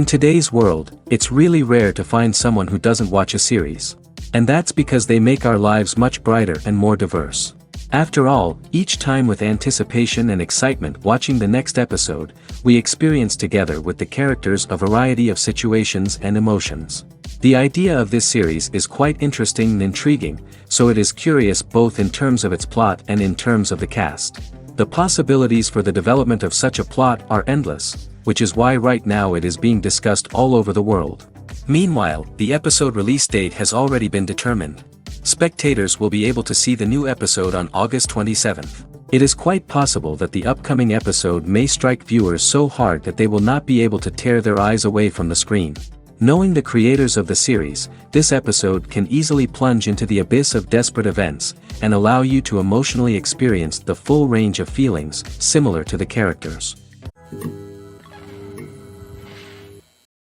In today's world, it's really rare to find someone who doesn't watch a series. And that's because they make our lives much brighter and more diverse. After all, each time with anticipation and excitement watching the next episode, we experience together with the characters a variety of situations and emotions. The idea of this series is quite interesting and intriguing, so it is curious both in terms of its plot and in terms of the cast. The possibilities for the development of such a plot are endless, which is why right now it is being discussed all over the world. Meanwhile, the episode release date has already been determined. Spectators will be able to see the new episode on August 27th. It is quite possible that the upcoming episode may strike viewers so hard that they will not be able to tear their eyes away from the screen. Knowing the creators of the series, this episode can easily plunge into the abyss of desperate events, and allow you to emotionally experience the full range of feelings, similar to the characters.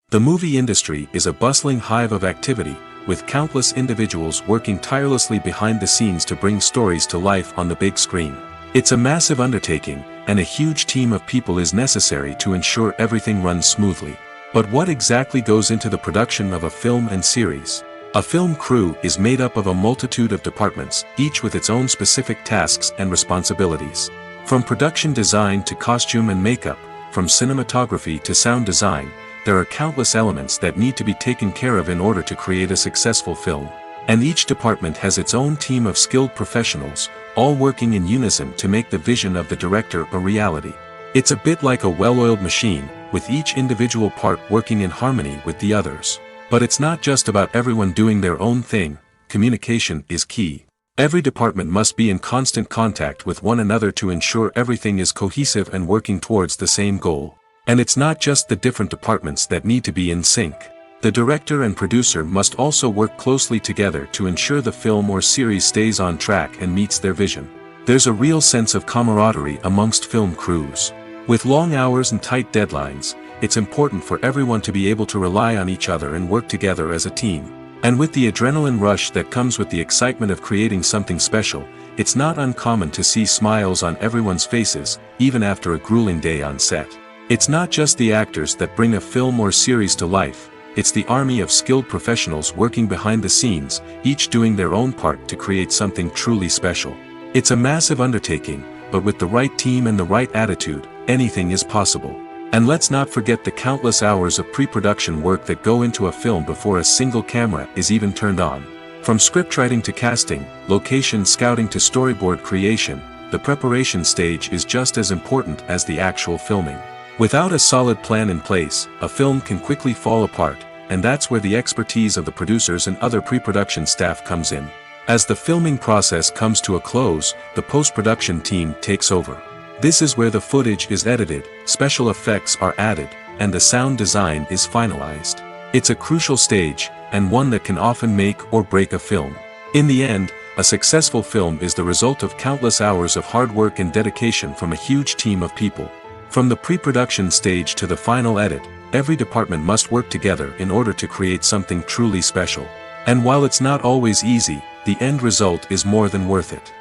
The movie industry is a bustling hive of activity, with countless individuals working tirelessly behind the scenes to bring stories to life on the big screen. It's a massive undertaking, and a huge team of people is necessary to ensure everything runs smoothly. But what exactly goes into the production of a film and series? A film crew is made up of a multitude of departments, each with its own specific tasks and responsibilities. From production design to costume and makeup, from cinematography to sound design, there are countless elements that need to be taken care of in order to create a successful film. And each department has its own team of skilled professionals, all working in unison to make the vision of the director a reality. It's a bit like a well-oiled machine, with each individual part working in harmony with the others. But it's not just about everyone doing their own thing. Communication is key. Every department must be in constant contact with one another to ensure everything is cohesive and working towards the same goal. And it's not just the different departments that need to be in sync. The director and producer must also work closely together to ensure the film or series stays on track and meets their vision. There's a real sense of camaraderie amongst film crews. With long hours and tight deadlines, it's important for everyone to be able to rely on each other and work together as a team. And with the adrenaline rush that comes with the excitement of creating something special, it's not uncommon to see smiles on everyone's faces, even after a grueling day on set. It's not just the actors that bring a film or series to life, it's the army of skilled professionals working behind the scenes, each doing their own part to create something truly special. It's a massive undertaking, but with the right team and the right attitude, anything is possible. And let's not forget the countless hours of pre-production work that go into a film before a single camera is even turned on. From scriptwriting to casting, location scouting to storyboard creation, the preparation stage is just as important as the actual filming. Without a solid plan in place, a film can quickly fall apart, and that's where the expertise of the producers and other pre-production staff comes in. As the filming process comes to a close, the post-production team takes over. This is where the footage is edited, special effects are added, and the sound design is finalized. It's a crucial stage, and one that can often make or break a film. In the end, a successful film is the result of countless hours of hard work and dedication from a huge team of people. From the pre-production stage to the final edit, every department must work together in order to create something truly special. And while it's not always easy, the end result is more than worth it.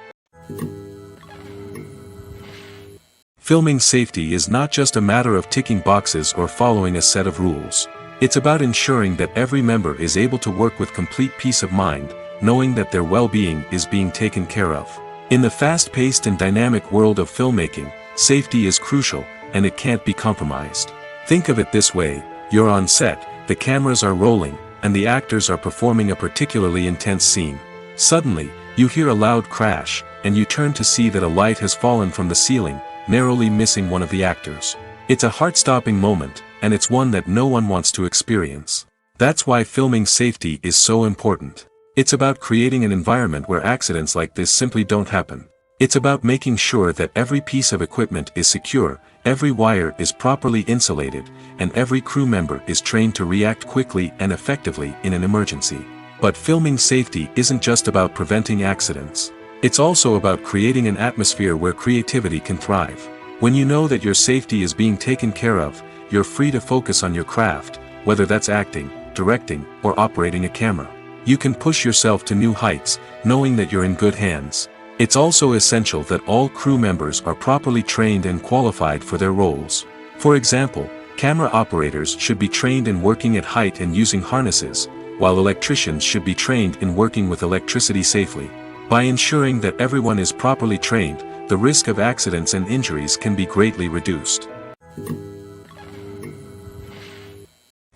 Filming safety is not just a matter of ticking boxes or following a set of rules. It's about ensuring that every member is able to work with complete peace of mind, knowing that their well-being is being taken care of. In the fast-paced and dynamic world of filmmaking, safety is crucial, and it can't be compromised. Think of it this way: you're on set, the cameras are rolling, and the actors are performing a particularly intense scene. Suddenly, you hear a loud crash, and you turn to see that a light has fallen from the ceiling, narrowly missing one of the actors. It's a heart-stopping moment, and it's one that no one wants to experience. That's why filming safety is so important. It's about creating an environment where accidents like this simply don't happen. It's about making sure that every piece of equipment is secure, every wire is properly insulated, and every crew member is trained to react quickly and effectively in an emergency. But filming safety isn't just about preventing accidents. It's also about creating an atmosphere where creativity can thrive. When you know that your safety is being taken care of, you're free to focus on your craft, whether that's acting, directing, or operating a camera. You can push yourself to new heights, knowing that you're in good hands. It's also essential that all crew members are properly trained and qualified for their roles. For example, Camera operators should be trained in working at height and using harnesses, while electricians should be trained in working with electricity safely. By ensuring that everyone is properly trained, the risk of accidents and injuries can be greatly reduced.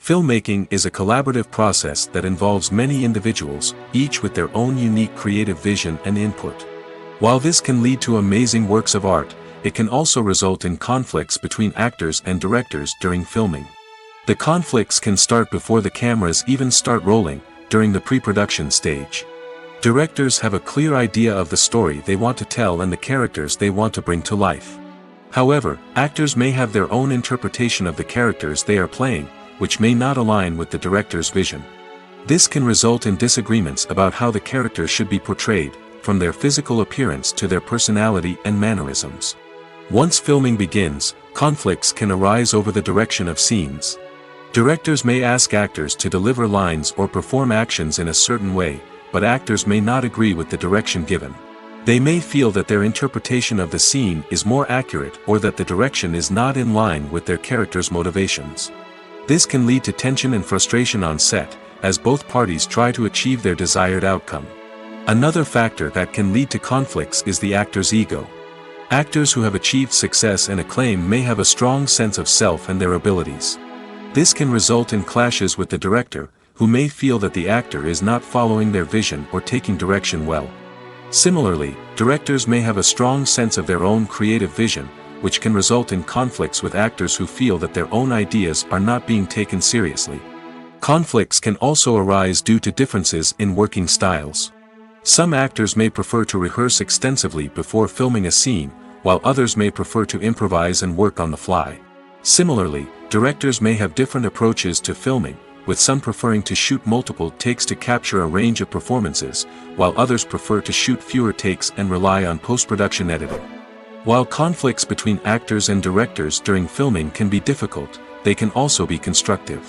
Filmmaking is a collaborative process that involves many individuals, each with their own unique creative vision and input. While this can lead to amazing works of art, it can also result in conflicts between actors and directors during filming. The conflicts can start before the cameras even start rolling, during the pre-production stage. Directors have a clear idea of the story they want to tell and the characters they want to bring to life. However, actors may have their own interpretation of the characters they are playing, which may not align with the director's vision. This can result in disagreements about how the characters should be portrayed, from their physical appearance to their personality and mannerisms. Once filming begins, conflicts can arise over the direction of scenes. Directors may ask actors to deliver lines or perform actions in a certain way, but actors may not agree with the direction given. They may feel that their interpretation of the scene is more accurate or that the direction is not in line with their character's motivations. This can lead to tension and frustration on set, as both parties try to achieve their desired outcome. Another factor that can lead to conflicts is the actor's ego. Actors who have achieved success and acclaim may have a strong sense of self and their abilities. This can result in clashes with the director, who may feel that the actor is not following their vision or taking direction well. Similarly, directors may have a strong sense of their own creative vision, which can result in conflicts with actors who feel that their own ideas are not being taken seriously. Conflicts can also arise due to differences in working styles. Some actors may prefer to rehearse extensively before filming a scene, while others may prefer to improvise and work on the fly. Similarly, directors may have different approaches to filming, with some preferring to shoot multiple takes to capture a range of performances, while others prefer to shoot fewer takes and rely on post-production editing. While conflicts between actors and directors during filming can be difficult, they can also be constructive.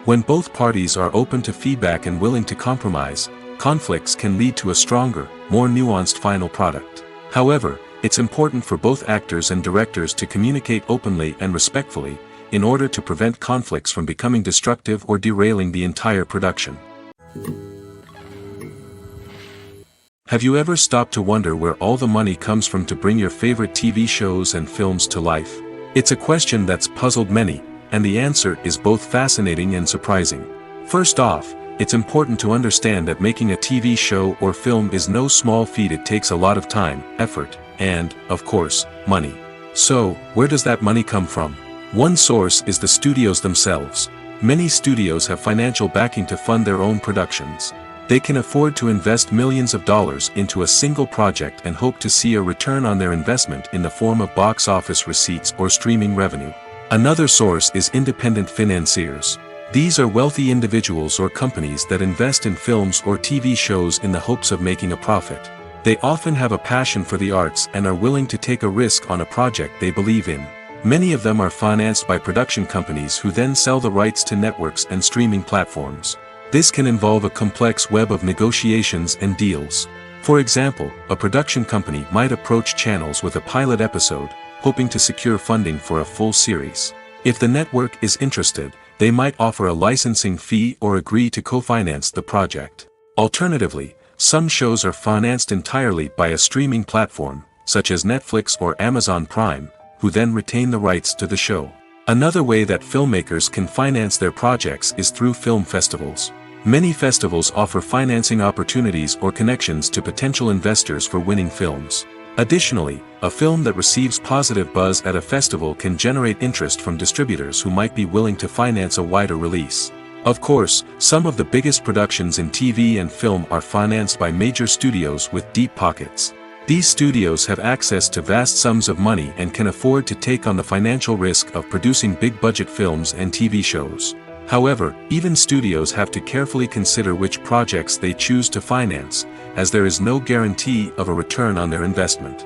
When both parties are open to feedback and willing to compromise, conflicts can lead to a stronger, more nuanced final product. However, it's important for both actors and directors to communicate openly and respectfully, in order to prevent conflicts from becoming destructive or derailing the entire production. Have you ever stopped to wonder where all the money comes from to bring your favorite TV shows and films to life? It's a question that's puzzled many, and the answer is both fascinating and surprising. First off, it's important to understand that making a TV show or film is no small feat. It takes a lot of time, effort, and, of course, money. So, where does that money come from? One source is the studios themselves. Many studios have financial backing to fund their own productions. They can afford to invest millions of dollars into a single project and hope to see a return on their investment in the form of box office receipts or streaming revenue. Another source is independent financiers. These are wealthy individuals or companies that invest in films or TV shows in the hopes of making a profit. They often have a passion for the arts and are willing to take a risk on a project they believe in. Many of them are financed by production companies who then sell the rights to networks and streaming platforms. This can involve a complex web of negotiations and deals. For example, a production company might approach channels with a pilot episode, hoping to secure funding for a full series. If the network is interested, they might offer a licensing fee or agree to co-finance the project. Alternatively, some shows are financed entirely by a streaming platform, such as Netflix or Amazon Prime, who then retain the rights to the show. Another way that filmmakers can finance their projects is through film festivals. Many festivals offer financing opportunities or connections to potential investors for winning films. Additionally, a film that receives positive buzz at a festival can generate interest from distributors who might be willing to finance a wider release. Of course, some of the biggest productions in TV and film are financed by major studios with deep pockets. These studios have access to vast sums of money and can afford to take on the financial risk of producing big-budget films and TV shows. However, even studios have to carefully consider which projects they choose to finance, as there is no guarantee of a return on their investment.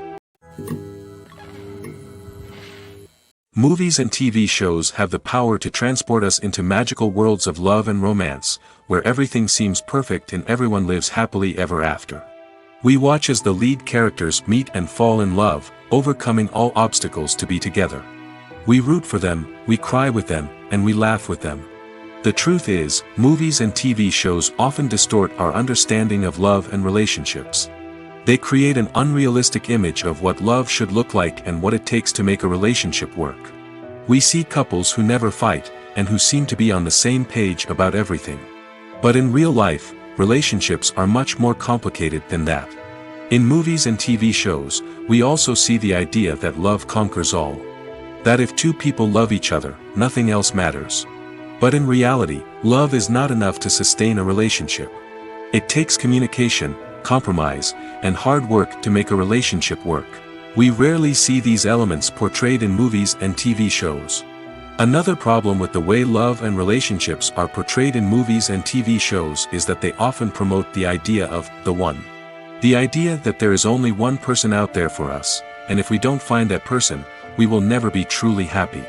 Movies and TV shows have the power to transport us into magical worlds of love and romance, where everything seems perfect and everyone lives happily ever after. We watch as the lead characters meet and fall in love, overcoming all obstacles to be together. We root for them, we cry with them, and we laugh with them. The truth is, movies and TV shows often distort our understanding of love and relationships. They create an unrealistic image of what love should look like and what it takes to make a relationship work. We see couples who never fight, and who seem to be on the same page about everything. But in real life, relationships are much more complicated than that. In movies and TV shows, we also see the idea that love conquers all. That if two people love each other, nothing else matters. But in reality, love is not enough to sustain a relationship. It takes communication, compromise, and hard work to make a relationship work. We rarely see these elements portrayed in movies and TV shows. Another problem with the way love and relationships are portrayed in movies and TV shows is that they often promote the idea of the one. The idea that there is only one person out there for us, and if we don't find that person, we will never be truly happy.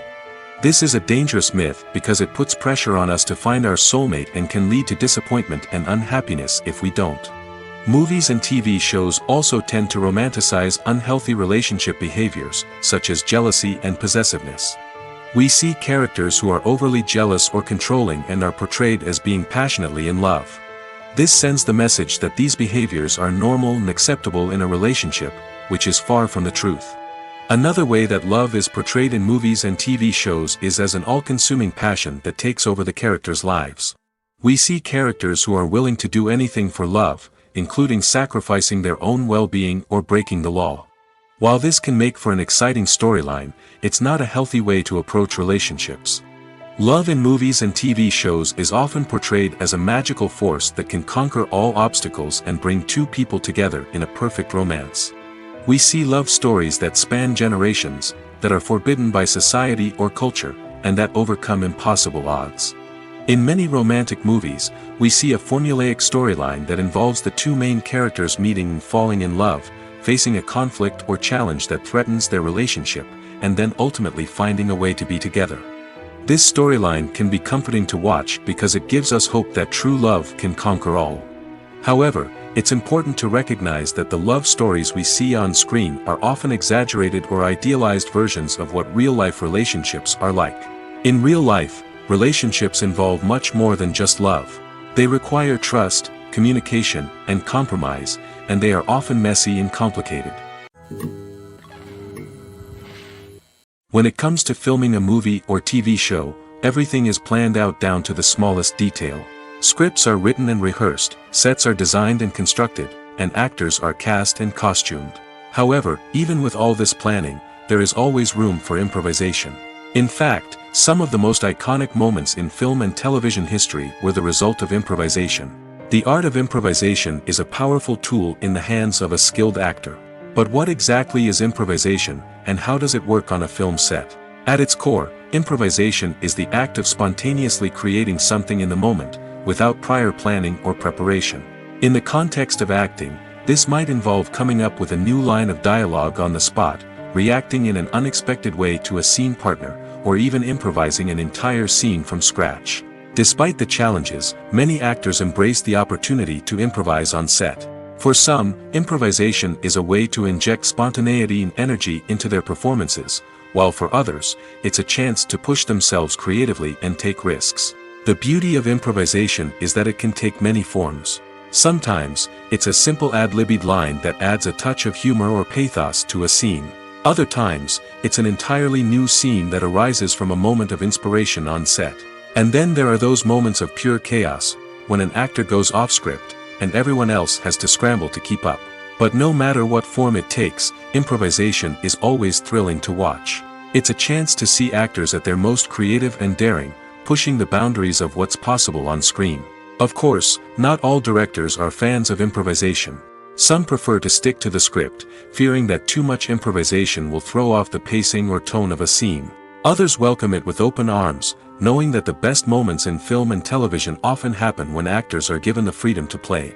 This is a dangerous myth because it puts pressure on us to find our soulmate and can lead to disappointment and unhappiness if we don't. Movies and TV shows also tend to romanticize unhealthy relationship behaviors, such as jealousy and possessiveness. We see characters who are overly jealous or controlling and are portrayed as being passionately in love. This sends the message that these behaviors are normal and acceptable in a relationship, which is far from the truth. Another way that love is portrayed in movies and TV shows is as an all-consuming passion that takes over the characters' lives. We see characters who are willing to do anything for love, including sacrificing their own well-being or breaking the law. While this can make for an exciting storyline, it's not a healthy way to approach relationships. Love in movies and TV shows is often portrayed as a magical force that can conquer all obstacles and bring two people together in a perfect romance. We see love stories that span generations, that are forbidden by society or culture, and that overcome impossible odds. In many romantic movies, we see a formulaic storyline that involves the two main characters meeting and falling in love, facing a conflict or challenge that threatens their relationship, and then ultimately finding a way to be together. This storyline can be comforting to watch because it gives us hope that true love can conquer all. However, it's important to recognize that the love stories we see on screen are often exaggerated or idealized versions of what real-life relationships are like. In real life, relationships involve much more than just love. They require trust, communication, and compromise, and they are often messy and complicated. When it comes to filming a movie or TV show, everything is planned out down to the smallest detail. Scripts are written and rehearsed, sets are designed and constructed, and actors are cast and costumed. However, even with all this planning, there is always room for improvisation. In fact, some of the most iconic moments in film and television history were the result of improvisation. The art of improvisation is a powerful tool in the hands of a skilled actor. But what exactly is improvisation, and how does it work on a film set? At its core, improvisation is the act of spontaneously creating something in the moment, without prior planning or preparation. In the context of acting, this might involve coming up with a new line of dialogue on the spot, reacting in an unexpected way to a scene partner, or even improvising an entire scene from scratch. Despite the challenges, many actors embrace the opportunity to improvise on set. For some, improvisation is a way to inject spontaneity and energy into their performances, while for others, it's a chance to push themselves creatively and take risks. The beauty of improvisation is that it can take many forms. Sometimes, it's a simple ad-libbed line that adds a touch of humor or pathos to a scene. Other times, it's an entirely new scene that arises from a moment of inspiration on set. And then there are those moments of pure chaos, when an actor goes off script, and everyone else has to scramble to keep up. But no matter what form it takes, improvisation is always thrilling to watch. It's a chance to see actors at their most creative and daring, pushing the boundaries of what's possible on screen. Of course, not all directors are fans of improvisation. Some prefer to stick to the script, fearing that too much improvisation will throw off the pacing or tone of a scene. Others welcome it with open arms, knowing that the best moments in film and television often happen when actors are given the freedom to play.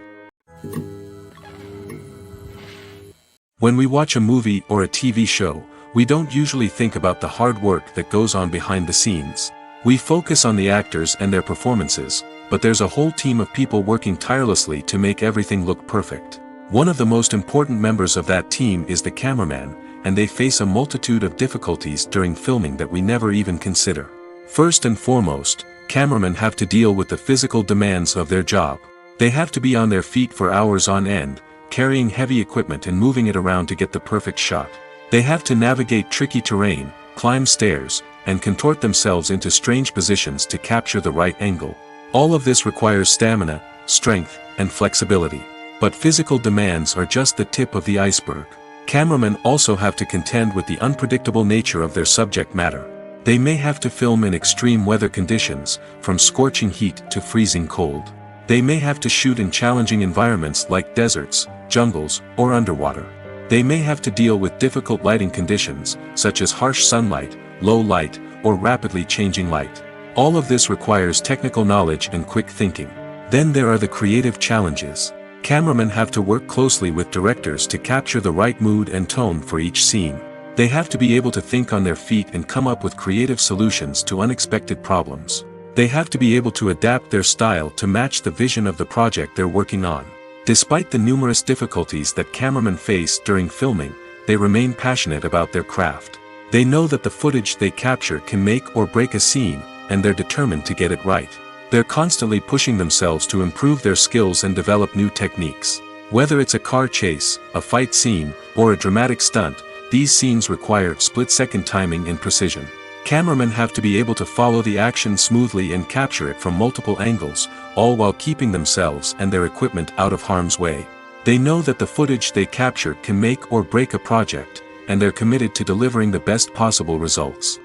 When we watch a movie or a TV show, we don't usually think about the hard work that goes on behind the scenes. We focus on the actors and their performances, but there's a whole team of people working tirelessly to make everything look perfect. One of the most important members of that team is the cameraman, and they face a multitude of difficulties during filming that we never even consider. First and foremost, cameramen have to deal with the physical demands of their job. They have to be on their feet for hours on end, carrying heavy equipment and moving it around to get the perfect shot. They have to navigate tricky terrain, climb stairs, and contort themselves into strange positions to capture the right angle. All of this requires stamina, strength, and flexibility. But physical demands are just the tip of the iceberg. Cameramen also have to contend with the unpredictable nature of their subject matter. They may have to film in extreme weather conditions, from scorching heat to freezing cold. They may have to shoot in challenging environments like deserts, jungles, or underwater. They may have to deal with difficult lighting conditions, such as harsh sunlight, low light, or rapidly changing light. All of this requires technical knowledge and quick thinking. Then there are the creative challenges. Cameramen have to work closely with directors to capture the right mood and tone for each scene. They have to be able to think on their feet and come up with creative solutions to unexpected problems. They have to be able to adapt their style to match the vision of the project they're working on. Despite the numerous difficulties that cameramen face during filming, they remain passionate about their craft. They know that the footage they capture can make or break a scene, and they're determined to get it right. They're constantly pushing themselves to improve their skills and develop new techniques. Whether it's a car chase, a fight scene, or a dramatic stunt, these scenes require split-second timing and precision. Cameramen have to be able to follow the action smoothly and capture it from multiple angles, all while keeping themselves and their equipment out of harm's way. They know that the footage they capture can make or break a project, and they're committed to delivering the best possible results.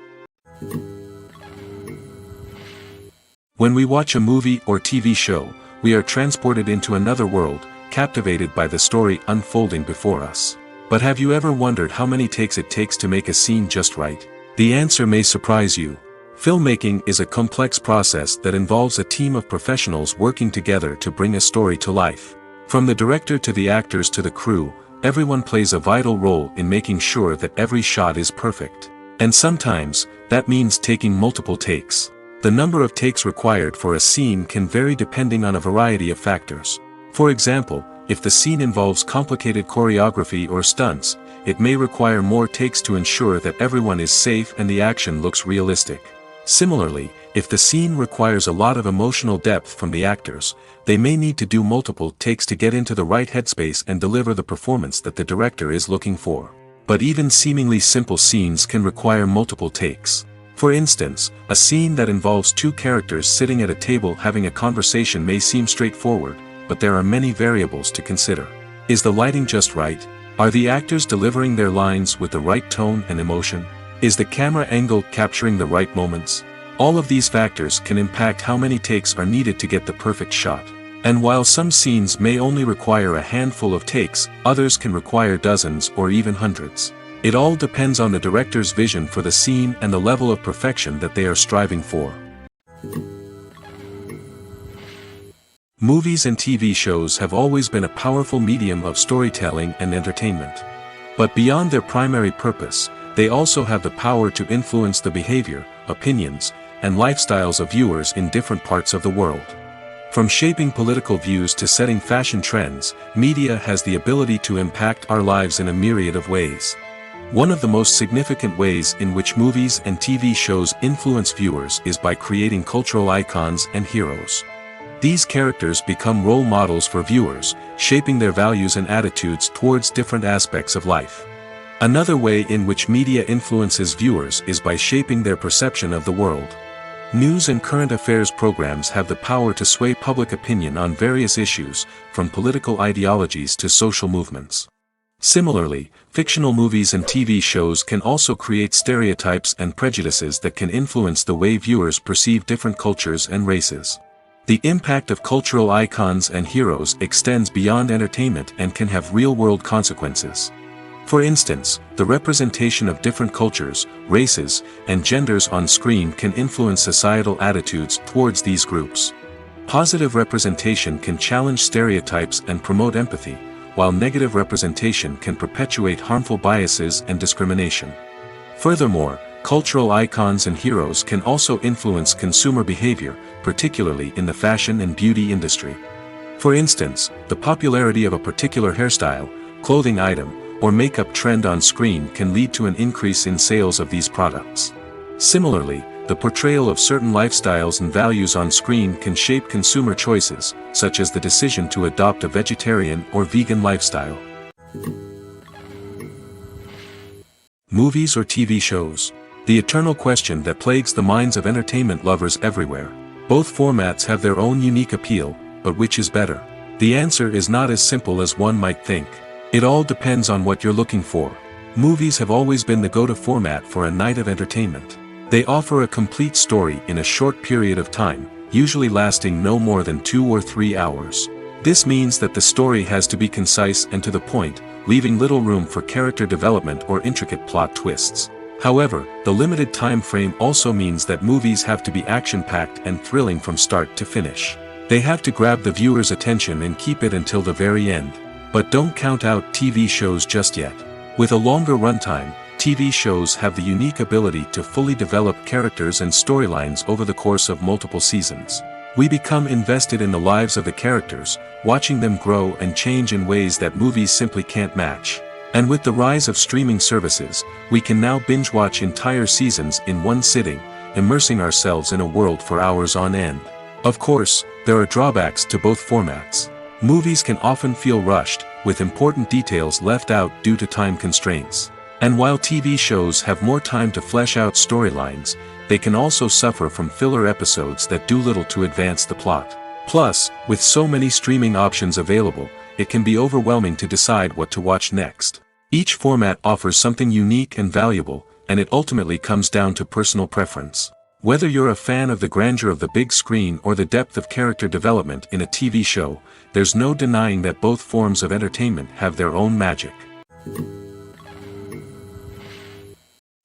When we watch a movie or TV show, we are transported into another world, captivated by the story unfolding before us. But have you ever wondered how many takes it takes to make a scene just right? The answer may surprise you. Filmmaking is a complex process that involves a team of professionals working together to bring a story to life. From the director to the actors to the crew, everyone plays a vital role in making sure that every shot is perfect. And sometimes, that means taking multiple takes. The number of takes required for a scene can vary depending on a variety of factors. For example, if the scene involves complicated choreography or stunts, it may require more takes to ensure that everyone is safe and the action looks realistic. Similarly, if the scene requires a lot of emotional depth from the actors, they may need to do multiple takes to get into the right headspace and deliver the performance that the director is looking for. But even seemingly simple scenes can require multiple takes. For instance, a scene that involves two characters sitting at a table having a conversation may seem straightforward, but there are many variables to consider. Is the lighting just right? Are the actors delivering their lines with the right tone and emotion? Is the camera angle capturing the right moments? All of these factors can impact how many takes are needed to get the perfect shot. And while some scenes may only require a handful of takes, others can require dozens or even hundreds. It all depends on the director's vision for the scene and the level of perfection that they are striving for. Movies and TV shows have always been a powerful medium of storytelling and entertainment. But beyond their primary purpose, they also have the power to influence the behavior, opinions, and lifestyles of viewers in different parts of the world. From shaping political views to setting fashion trends, media has the ability to impact our lives in a myriad of ways. One of the most significant ways in which movies and TV shows influence viewers is by creating cultural icons and heroes. These characters become role models for viewers, shaping their values and attitudes towards different aspects of life. Another way in which media influences viewers is by shaping their perception of the world. News and current affairs programs have the power to sway public opinion on various issues, from political ideologies to social movements. Similarly, fictional movies and TV shows can also create stereotypes and prejudices that can influence the way viewers perceive different cultures and races. The impact of cultural icons and heroes extends beyond entertainment and can have real-world consequences. For instance, the representation of different cultures, races, and genders on screen can influence societal attitudes towards these groups. Positive representation can challenge stereotypes and promote empathy, while negative representation can perpetuate harmful biases and discrimination. Furthermore, cultural icons and heroes can also influence consumer behavior, particularly in the fashion and beauty industry. For instance, the popularity of a particular hairstyle, clothing item, or makeup trend on screen can lead to an increase in sales of these products. Similarly, the portrayal of certain lifestyles and values on screen can shape consumer choices, such as the decision to adopt a vegetarian or vegan lifestyle. Movies or TV shows? The eternal question that plagues the minds of entertainment lovers everywhere. Both formats have their own unique appeal, but which is better? The answer is not as simple as one might think. It all depends on what you're looking for. Movies have always been the go-to format for a night of entertainment. They offer a complete story in a short period of time, usually lasting no more than 2 or 3 hours. This means that the story has to be concise and to the point, leaving little room for character development or intricate plot twists. However, the limited time frame also means that movies have to be action-packed and thrilling from start to finish. They have to grab the viewer's attention and keep it until the very end. But don't count out TV shows just yet. With a longer runtime, TV shows have the unique ability to fully develop characters and storylines over the course of multiple seasons. We become invested in the lives of the characters, watching them grow and change in ways that movies simply can't match. And with the rise of streaming services, we can now binge-watch entire seasons in one sitting, immersing ourselves in a world for hours on end. Of course, there are drawbacks to both formats. Movies can often feel rushed, with important details left out due to time constraints. And while TV shows have more time to flesh out storylines, they can also suffer from filler episodes that do little to advance the plot. Plus, with so many streaming options available, it can be overwhelming to decide what to watch next. Each format offers something unique and valuable, and it ultimately comes down to personal preference. Whether you're a fan of the grandeur of the big screen or the depth of character development in a TV show, there's no denying that both forms of entertainment have their own magic.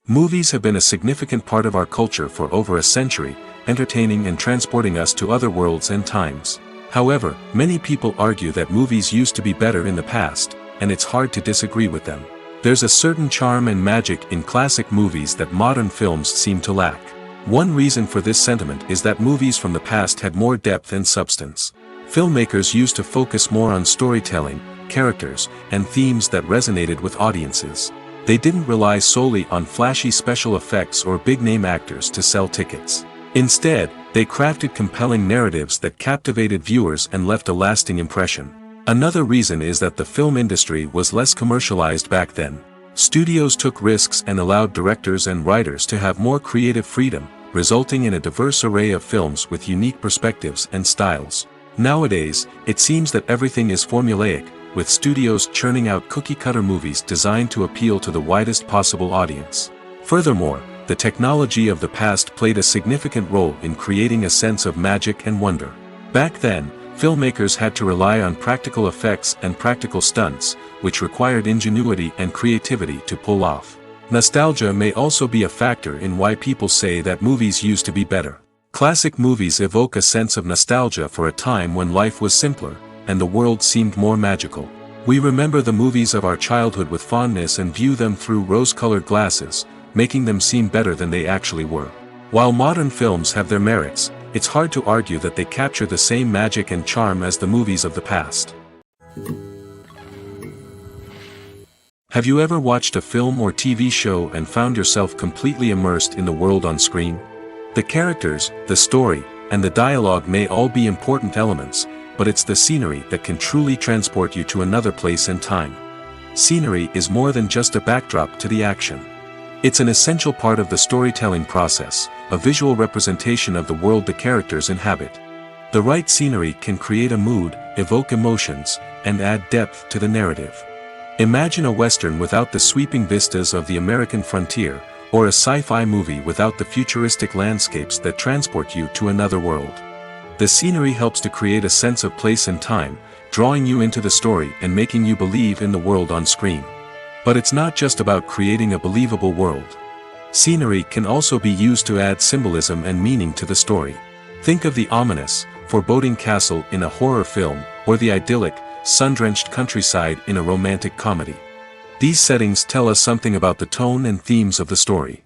Movies have been a significant part of our culture for over a century, entertaining and transporting us to other worlds and times. However, many people argue that movies used to be better in the past, and it's hard to disagree with them. There's a certain charm and magic in classic movies that modern films seem to lack. One reason for this sentiment is that movies from the past had more depth and substance. Filmmakers used to focus more on storytelling, characters, and themes that resonated with audiences. They didn't rely solely on flashy special effects or big-name actors to sell tickets. Instead, they crafted compelling narratives that captivated viewers and left a lasting impression. Another reason is that the film industry was less commercialized back then. Studios took risks and allowed directors and writers to have more creative freedom, resulting in a diverse array of films with unique perspectives and styles. Nowadays, it seems that everything is formulaic, with studios churning out cookie-cutter movies designed to appeal to the widest possible audience. Furthermore, the technology of the past played a significant role in creating a sense of magic and wonder. Back then, filmmakers had to rely on practical effects and practical stunts, which required ingenuity and creativity to pull off. Nostalgia may also be a factor in why people say that movies used to be better. Classic movies evoke a sense of nostalgia for a time when life was simpler, and the world seemed more magical. We remember the movies of our childhood with fondness and view them through rose-colored glasses, making them seem better than they actually were. While modern films have their merits, it's hard to argue that they capture the same magic and charm as the movies of the past. Have you ever watched a film or TV show and found yourself completely immersed in the world on screen? The characters, the story, and the dialogue may all be important elements, but it's the scenery that can truly transport you to another place and time. Scenery is more than just a backdrop to the action. It's an essential part of the storytelling process, a visual representation of the world the characters inhabit. The right scenery can create a mood, evoke emotions, and add depth to the narrative. Imagine a Western without the sweeping vistas of the American frontier, or a sci-fi movie without the futuristic landscapes that transport you to another world. The scenery helps to create a sense of place and time, drawing you into the story and making you believe in the world on screen. But it's not just about creating a believable world. Scenery can also be used to add symbolism and meaning to the story. Think of the ominous, foreboding castle in a horror film, or the idyllic, sun-drenched countryside in a romantic comedy. These settings tell us something about the tone and themes of the story.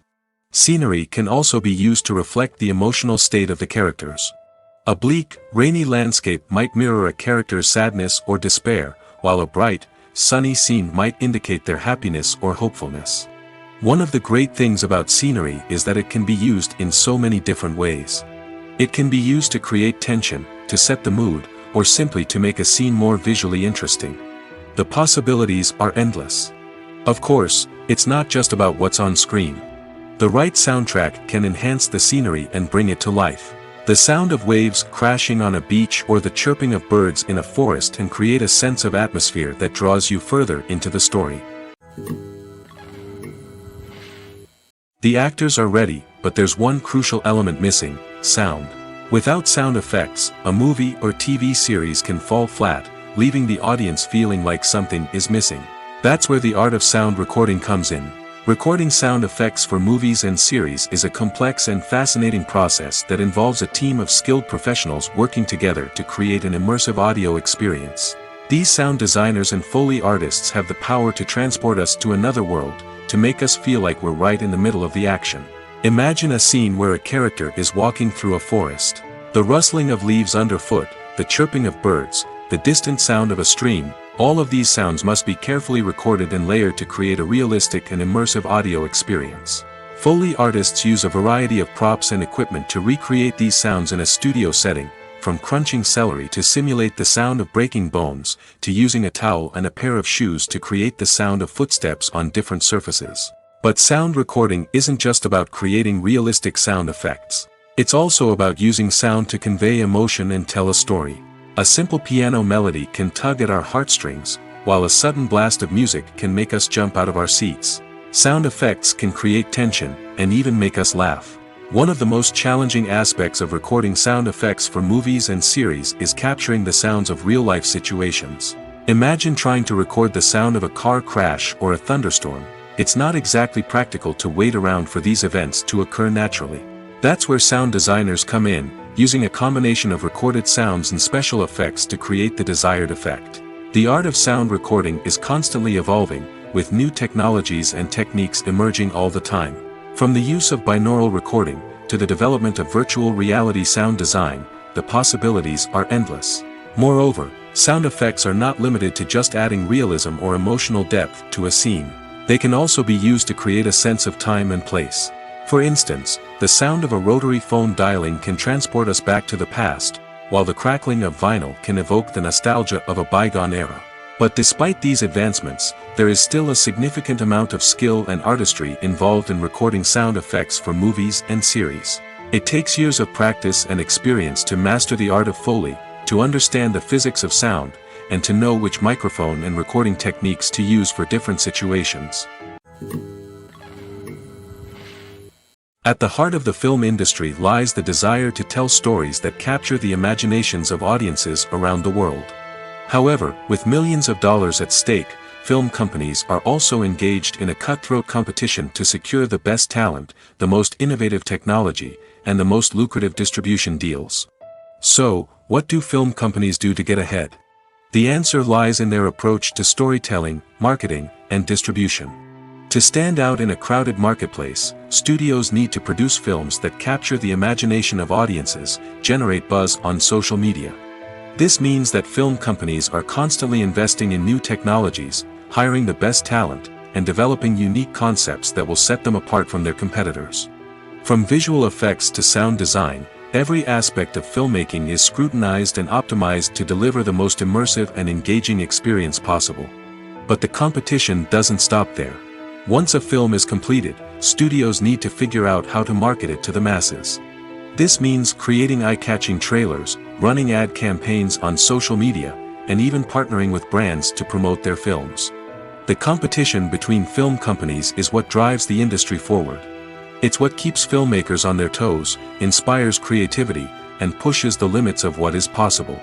Scenery can also be used to reflect the emotional state of the characters. A bleak, rainy landscape might mirror a character's sadness or despair, while a bright, sunny scene might indicate their happiness or hopefulness. One of the great things about scenery is that it can be used in so many different ways. It can be used to create tension, to set the mood, or simply to make a scene more visually interesting. The possibilities are endless. Of course, it's not just about what's on screen. The right soundtrack can enhance the scenery and bring it to life. The sound of waves crashing on a beach or the chirping of birds in a forest can create a sense of atmosphere that draws you further into the story. The actors are ready, but there's one crucial element missing: sound. Without sound effects, a movie or TV series can fall flat, leaving the audience feeling like something is missing. That's where the art of sound recording comes in. Recording sound effects for movies and series is a complex and fascinating process that involves a team of skilled professionals working together to create an immersive audio experience. These sound designers and Foley artists have the power to transport us to another world, to make us feel like we're right in the middle of the action. Imagine a scene where a character is walking through a forest. The rustling of leaves underfoot, the chirping of birds, the distant sound of a stream, all of these sounds must be carefully recorded and layered to create a realistic and immersive audio experience. Foley artists use a variety of props and equipment to recreate these sounds in a studio setting, from crunching celery to simulate the sound of breaking bones, to using a towel and a pair of shoes to create the sound of footsteps on different surfaces. But sound recording isn't just about creating realistic sound effects. It's also about using sound to convey emotion and tell a story. A simple piano melody can tug at our heartstrings, while a sudden blast of music can make us jump out of our seats. Sound effects can create tension, and even make us laugh. One of the most challenging aspects of recording sound effects for movies and series is capturing the sounds of real-life situations. Imagine trying to record the sound of a car crash or a thunderstorm. It's not exactly practical to wait around for these events to occur naturally. That's where sound designers come in, using a combination of recorded sounds and special effects to create the desired effect. The art of sound recording is constantly evolving, with new technologies and techniques emerging all the time. From the use of binaural recording, to the development of virtual reality sound design, the possibilities are endless. Moreover, sound effects are not limited to just adding realism or emotional depth to a scene. They can also be used to create a sense of time and place. For instance, the sound of a rotary phone dialing can transport us back to the past, while the crackling of vinyl can evoke the nostalgia of a bygone era. But despite these advancements, there is still a significant amount of skill and artistry involved in recording sound effects for movies and series. It takes years of practice and experience to master the art of Foley, to understand the physics of sound, and to know which microphone and recording techniques to use for different situations. At the heart of the film industry lies the desire to tell stories that capture the imaginations of audiences around the world. However, with millions of dollars at stake, film companies are also engaged in a cutthroat competition to secure the best talent, the most innovative technology, and the most lucrative distribution deals. So, what do film companies do to get ahead? The answer lies in their approach to storytelling, marketing, and distribution. To stand out in a crowded marketplace, studios need to produce films that capture the imagination of audiences, generate buzz on social media. This means that film companies are constantly investing in new technologies, hiring the best talent, and developing unique concepts that will set them apart from their competitors. From visual effects to sound design, every aspect of filmmaking is scrutinized and optimized to deliver the most immersive and engaging experience possible. But the competition doesn't stop there. Once a film is completed, studios need to figure out how to market it to the masses. This means creating eye-catching trailers, running ad campaigns on social media, and even partnering with brands to promote their films. The competition between film companies is what drives the industry forward. It's what keeps filmmakers on their toes, inspires creativity, and pushes the limits of what is possible.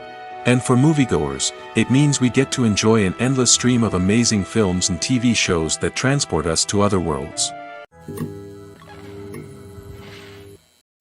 And for moviegoers, it means we get to enjoy an endless stream of amazing films and TV shows that transport us to other worlds.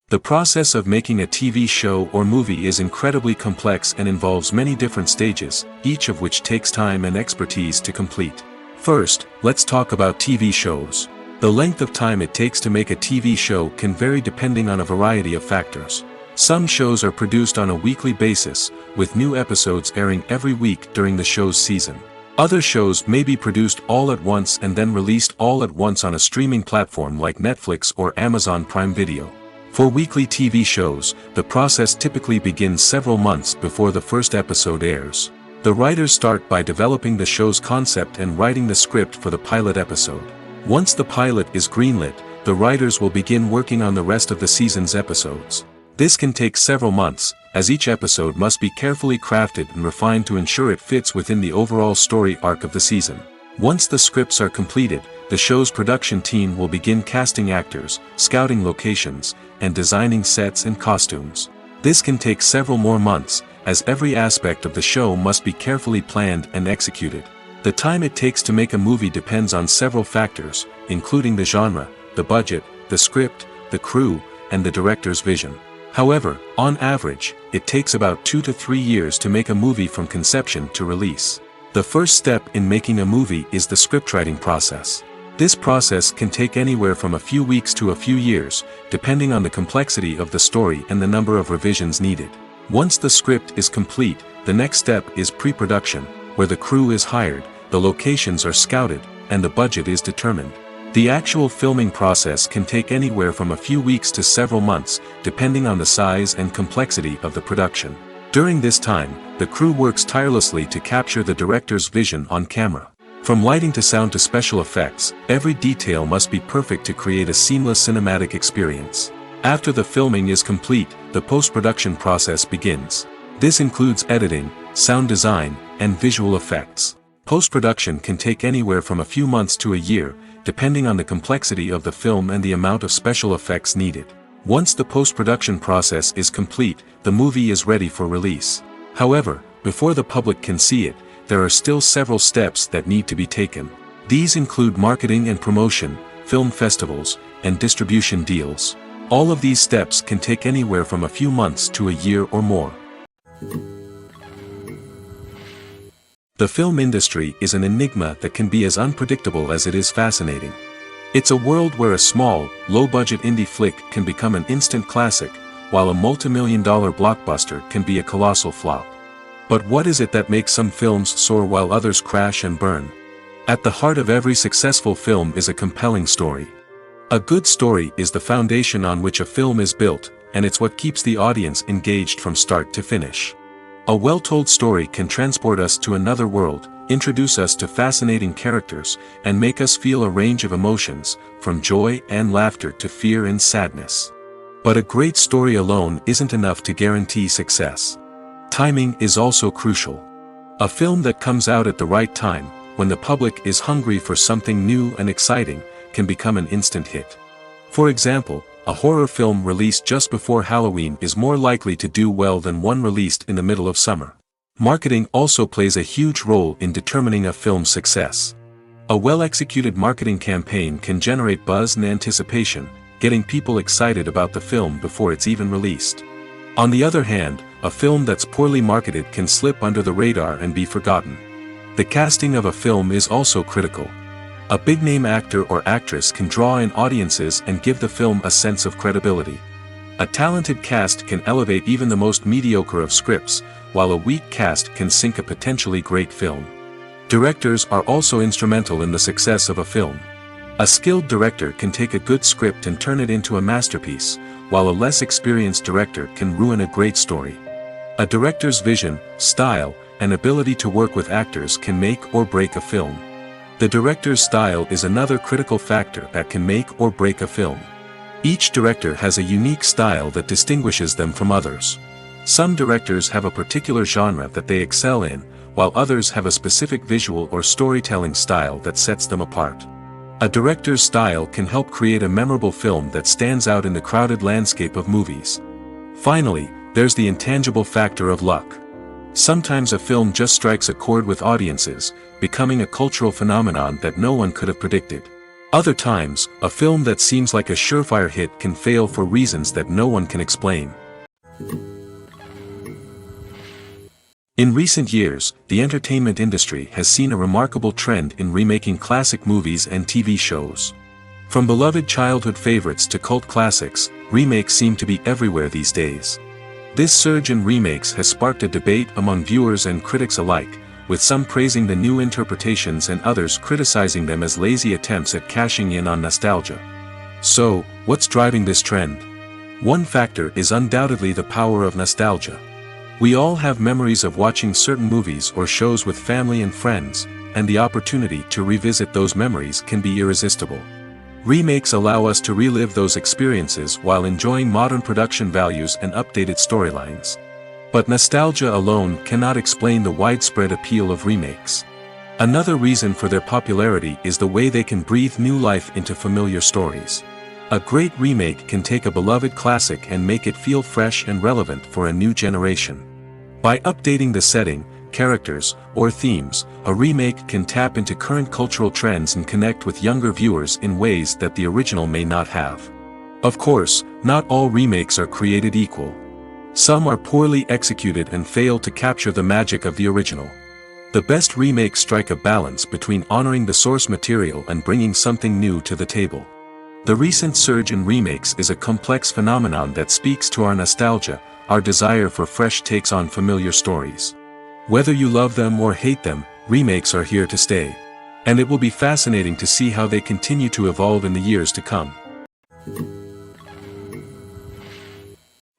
The process of making a TV show or movie is incredibly complex and involves many different stages, each of which takes time and expertise to complete. First, let's talk about TV shows. The length of time it takes to make a TV show can vary depending on a variety of factors. Some shows are produced on a weekly basis, with new episodes airing every week during the show's season. Other shows may be produced all at once and then released all at once on a streaming platform like Netflix or Amazon Prime Video. For weekly TV shows, the process typically begins several months before the first episode airs. The writers start by developing the show's concept and writing the script for the pilot episode. Once the pilot is greenlit, the writers will begin working on the rest of the season's episodes. This can take several months, as each episode must be carefully crafted and refined to ensure it fits within the overall story arc of the season. Once the scripts are completed, the show's production team will begin casting actors, scouting locations, and designing sets and costumes. This can take several more months, as every aspect of the show must be carefully planned and executed. The time it takes to make a movie depends on several factors, including the genre, the budget, the script, the crew, and the director's vision. However, on average, it takes about 2 to 3 years to make a movie from conception to release. The first step in making a movie is the scriptwriting process. This process can take anywhere from a few weeks to a few years, depending on the complexity of the story and the number of revisions needed. Once the script is complete, the next step is pre-production, where the crew is hired, the locations are scouted, and the budget is determined. The actual filming process can take anywhere from a few weeks to several months, depending on the size and complexity of the production. During this time, the crew works tirelessly to capture the director's vision on camera. From lighting to sound to special effects, every detail must be perfect to create a seamless cinematic experience. After the filming is complete, the post-production process begins. This includes editing, sound design, and visual effects. Post-production can take anywhere from a few months to a year, depending on the complexity of the film and the amount of special effects needed. Once the post-production process is complete, the movie is ready for release. However, before the public can see it, there are still several steps that need to be taken. These include marketing and promotion, film festivals, and distribution deals. All of these steps can take anywhere from a few months to a year or more. The film industry is an enigma that can be as unpredictable as it is fascinating. It's a world where a small, low-budget indie flick can become an instant classic, while a multi-million-dollar blockbuster can be a colossal flop. But what is it that makes some films soar while others crash and burn? At the heart of every successful film is a compelling story. A good story is the foundation on which a film is built, and it's what keeps the audience engaged from start to finish. A well-told story can transport us to another world, introduce us to fascinating characters, and make us feel a range of emotions, from joy and laughter to fear and sadness. But a great story alone isn't enough to guarantee success. Timing is also crucial. A film that comes out at the right time, when the public is hungry for something new and exciting, can become an instant hit. For example, a horror film released just before Halloween is more likely to do well than one released in the middle of summer. Marketing also plays a huge role in determining a film's success. A well-executed marketing campaign can generate buzz and anticipation, getting people excited about the film before it's even released. On the other hand, a film that's poorly marketed can slip under the radar and be forgotten. The casting of a film is also critical. A big-name actor or actress can draw in audiences and give the film a sense of credibility. A talented cast can elevate even the most mediocre of scripts, while a weak cast can sink a potentially great film. Directors are also instrumental in the success of a film. A skilled director can take a good script and turn it into a masterpiece, while a less experienced director can ruin a great story. A director's vision, style, and ability to work with actors can make or break a film. The director's style is another critical factor that can make or break a film. Each director has a unique style that distinguishes them from others. Some directors have a particular genre that they excel in, while others have a specific visual or storytelling style that sets them apart. A director's style can help create a memorable film that stands out in the crowded landscape of movies. Finally, there's the intangible factor of luck. Sometimes a film just strikes a chord with audiences, becoming a cultural phenomenon that no one could have predicted. Other times, a film that seems like a surefire hit can fail for reasons that no one can explain. In recent years, the entertainment industry has seen a remarkable trend in remaking classic movies and TV shows. From beloved childhood favorites to cult classics, remakes seem to be everywhere these days. This surge in remakes has sparked a debate among viewers and critics alike, with some praising the new interpretations and others criticizing them as lazy attempts at cashing in on nostalgia. So, what's driving this trend? One factor is undoubtedly the power of nostalgia. We all have memories of watching certain movies or shows with family and friends, and the opportunity to revisit those memories can be irresistible. Remakes allow us to relive those experiences while enjoying modern production values and updated storylines. But nostalgia alone cannot explain the widespread appeal of remakes. Another reason for their popularity is the way they can breathe new life into familiar stories. A great remake can take a beloved classic and make it feel fresh and relevant for a new generation. By updating the setting, characters, or themes, a remake can tap into current cultural trends and connect with younger viewers in ways that the original may not have. Of course, not all remakes are created equal. Some are poorly executed and fail to capture the magic of the original. The best remakes strike a balance between honoring the source material and bringing something new to the table. The recent surge in remakes is a complex phenomenon that speaks to our nostalgia, our desire for fresh takes on familiar stories. Whether you love them or hate them, remakes are here to stay. And it will be fascinating to see how they continue to evolve in the years to come.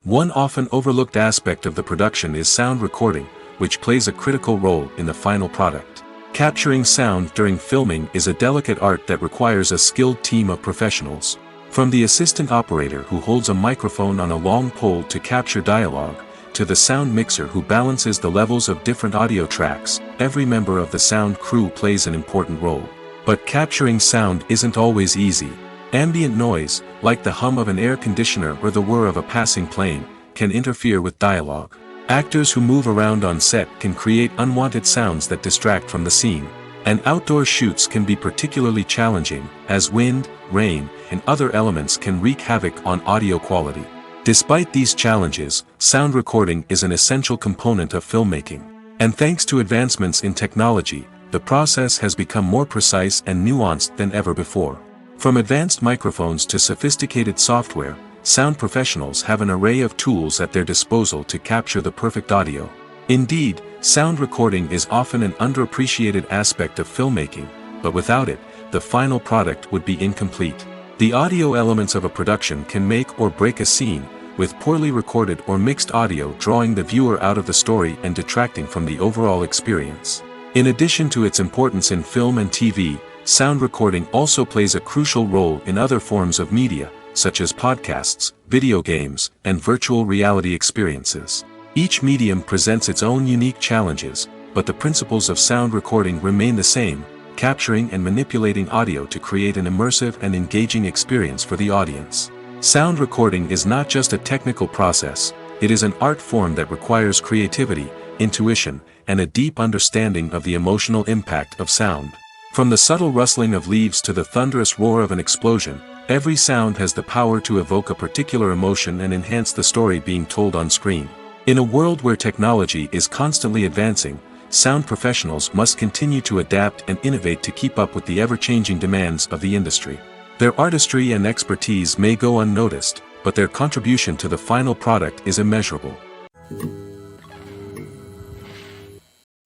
One often overlooked aspect of the production is sound recording, which plays a critical role in the final product. Capturing sound during filming is a delicate art that requires a skilled team of professionals. From the assistant operator who holds a microphone on a long pole to capture dialogue, to the sound mixer who balances the levels of different audio tracks, every member of the sound crew plays an important role. But capturing sound isn't always easy. Ambient noise, like the hum of an air conditioner or the whir of a passing plane, can interfere with dialogue. Actors who move around on set can create unwanted sounds that distract from the scene. And outdoor shoots can be particularly challenging, as wind, rain, and other elements can wreak havoc on audio quality. Despite these challenges, sound recording is an essential component of filmmaking. And thanks to advancements in technology, the process has become more precise and nuanced than ever before. From advanced microphones to sophisticated software, sound professionals have an array of tools at their disposal to capture the perfect audio. Indeed, sound recording is often an underappreciated aspect of filmmaking, but without it, the final product would be incomplete. The audio elements of a production can make or break a scene, with poorly recorded or mixed audio drawing the viewer out of the story and detracting from the overall experience. In addition to its importance in film and TV, sound recording also plays a crucial role in other forms of media, such as podcasts, video games, and virtual reality experiences. Each medium presents its own unique challenges, but the principles of sound recording remain the same, capturing and manipulating audio to create an immersive and engaging experience for the audience. Sound recording is not just a technical process, it is an art form that requires creativity, intuition, and a deep understanding of the emotional impact of sound. From the subtle rustling of leaves to the thunderous roar of an explosion, every sound has the power to evoke a particular emotion and enhance the story being told on screen. In a world where technology is constantly advancing, sound professionals must continue to adapt and innovate to keep up with the ever-changing demands of the industry. Their artistry and expertise may go unnoticed, but their contribution to the final product is immeasurable.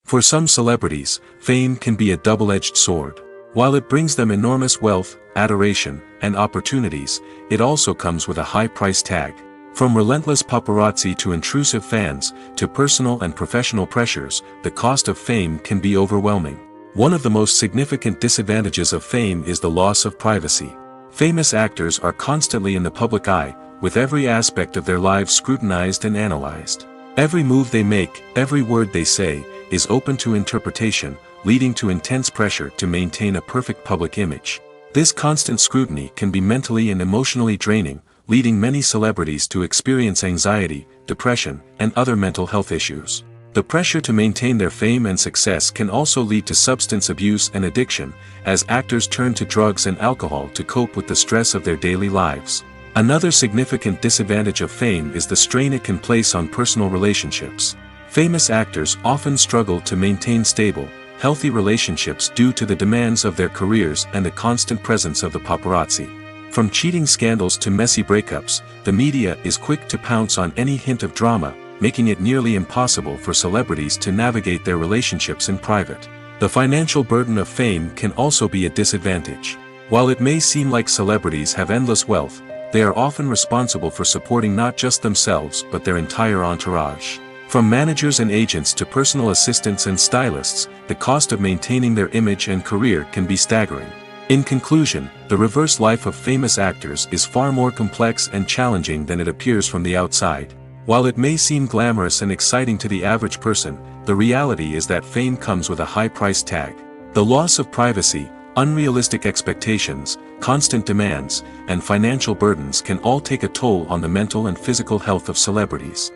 For some celebrities, fame can be a double-edged sword. While it brings them enormous wealth, adoration, and opportunities, it also comes with a high price tag. From relentless paparazzi to intrusive fans, to personal and professional pressures, the cost of fame can be overwhelming. One of the most significant disadvantages of fame is the loss of privacy. Famous actors are constantly in the public eye, with every aspect of their lives scrutinized and analyzed. Every move they make, every word they say, is open to interpretation, leading to intense pressure to maintain a perfect public image. This constant scrutiny can be mentally and emotionally draining, leading many celebrities to experience anxiety, depression, and other mental health issues. The pressure to maintain their fame and success can also lead to substance abuse and addiction, as actors turn to drugs and alcohol to cope with the stress of their daily lives. Another significant disadvantage of fame is the strain it can place on personal relationships. Famous actors often struggle to maintain stable, healthy relationships due to the demands of their careers and the constant presence of the paparazzi. From cheating scandals to messy breakups, the media is quick to pounce on any hint of drama, making it nearly impossible for celebrities to navigate their relationships in private. The financial burden of fame can also be a disadvantage. While it may seem like celebrities have endless wealth, they are often responsible for supporting not just themselves but their entire entourage. From managers and agents to personal assistants and stylists, the cost of maintaining their image and career can be staggering. In conclusion, the reverse life of famous actors is far more complex and challenging than it appears from the outside. While it may seem glamorous and exciting to the average person, the reality is that fame comes with a high price tag. The loss of privacy, unrealistic expectations, constant demands, and financial burdens can all take a toll on the mental and physical health of celebrities.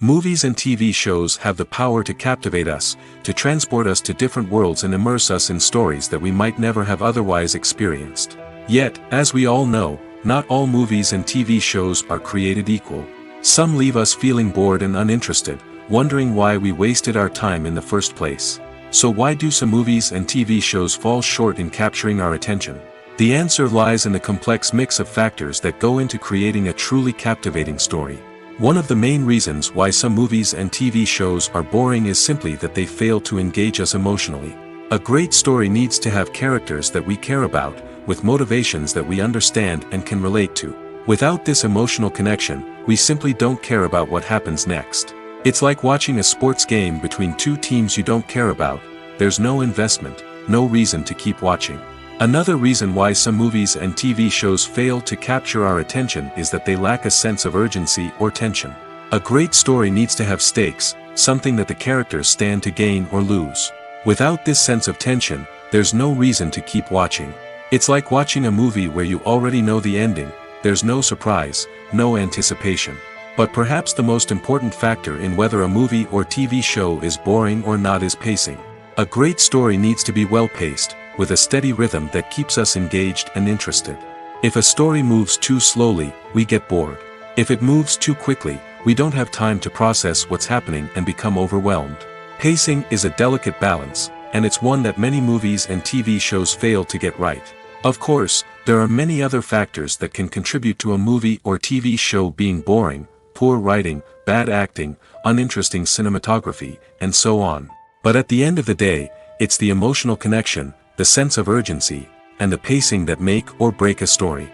Movies and TV shows have the power to captivate us, to transport us to different worlds and immerse us in stories that we might never have otherwise experienced. Yet, as we all know, not all movies and TV shows are created equal. Some leave us feeling bored and uninterested, wondering why we wasted our time in the first place. So why do some movies and TV shows fall short in capturing our attention? The answer lies in the complex mix of factors that go into creating a truly captivating story. One of the main reasons why some movies and TV shows are boring is simply that they fail to engage us emotionally. A great story needs to have characters that we care about, with motivations that we understand and can relate to. Without this emotional connection, we simply don't care about what happens next. It's like watching a sports game between two teams you don't care about. There's no investment, no reason to keep watching. Another reason why some movies and TV shows fail to capture our attention is that they lack a sense of urgency or tension. A great story needs to have stakes, something that the characters stand to gain or lose. Without this sense of tension, there's no reason to keep watching. It's like watching a movie where you already know the ending. There's no surprise, no anticipation. But perhaps the most important factor in whether a movie or TV show is boring or not is pacing. A great story needs to be well-paced, with a steady rhythm that keeps us engaged and interested. If a story moves too slowly, we get bored. If it moves too quickly, we don't have time to process what's happening and become overwhelmed. Pacing is a delicate balance, and it's one that many movies and TV shows fail to get right. Of course, there are many other factors that can contribute to a movie or TV show being boring: poor writing, bad acting, uninteresting cinematography, and so on. But at the end of the day, it's the emotional connection, the sense of urgency, and the pacing that make or break a story.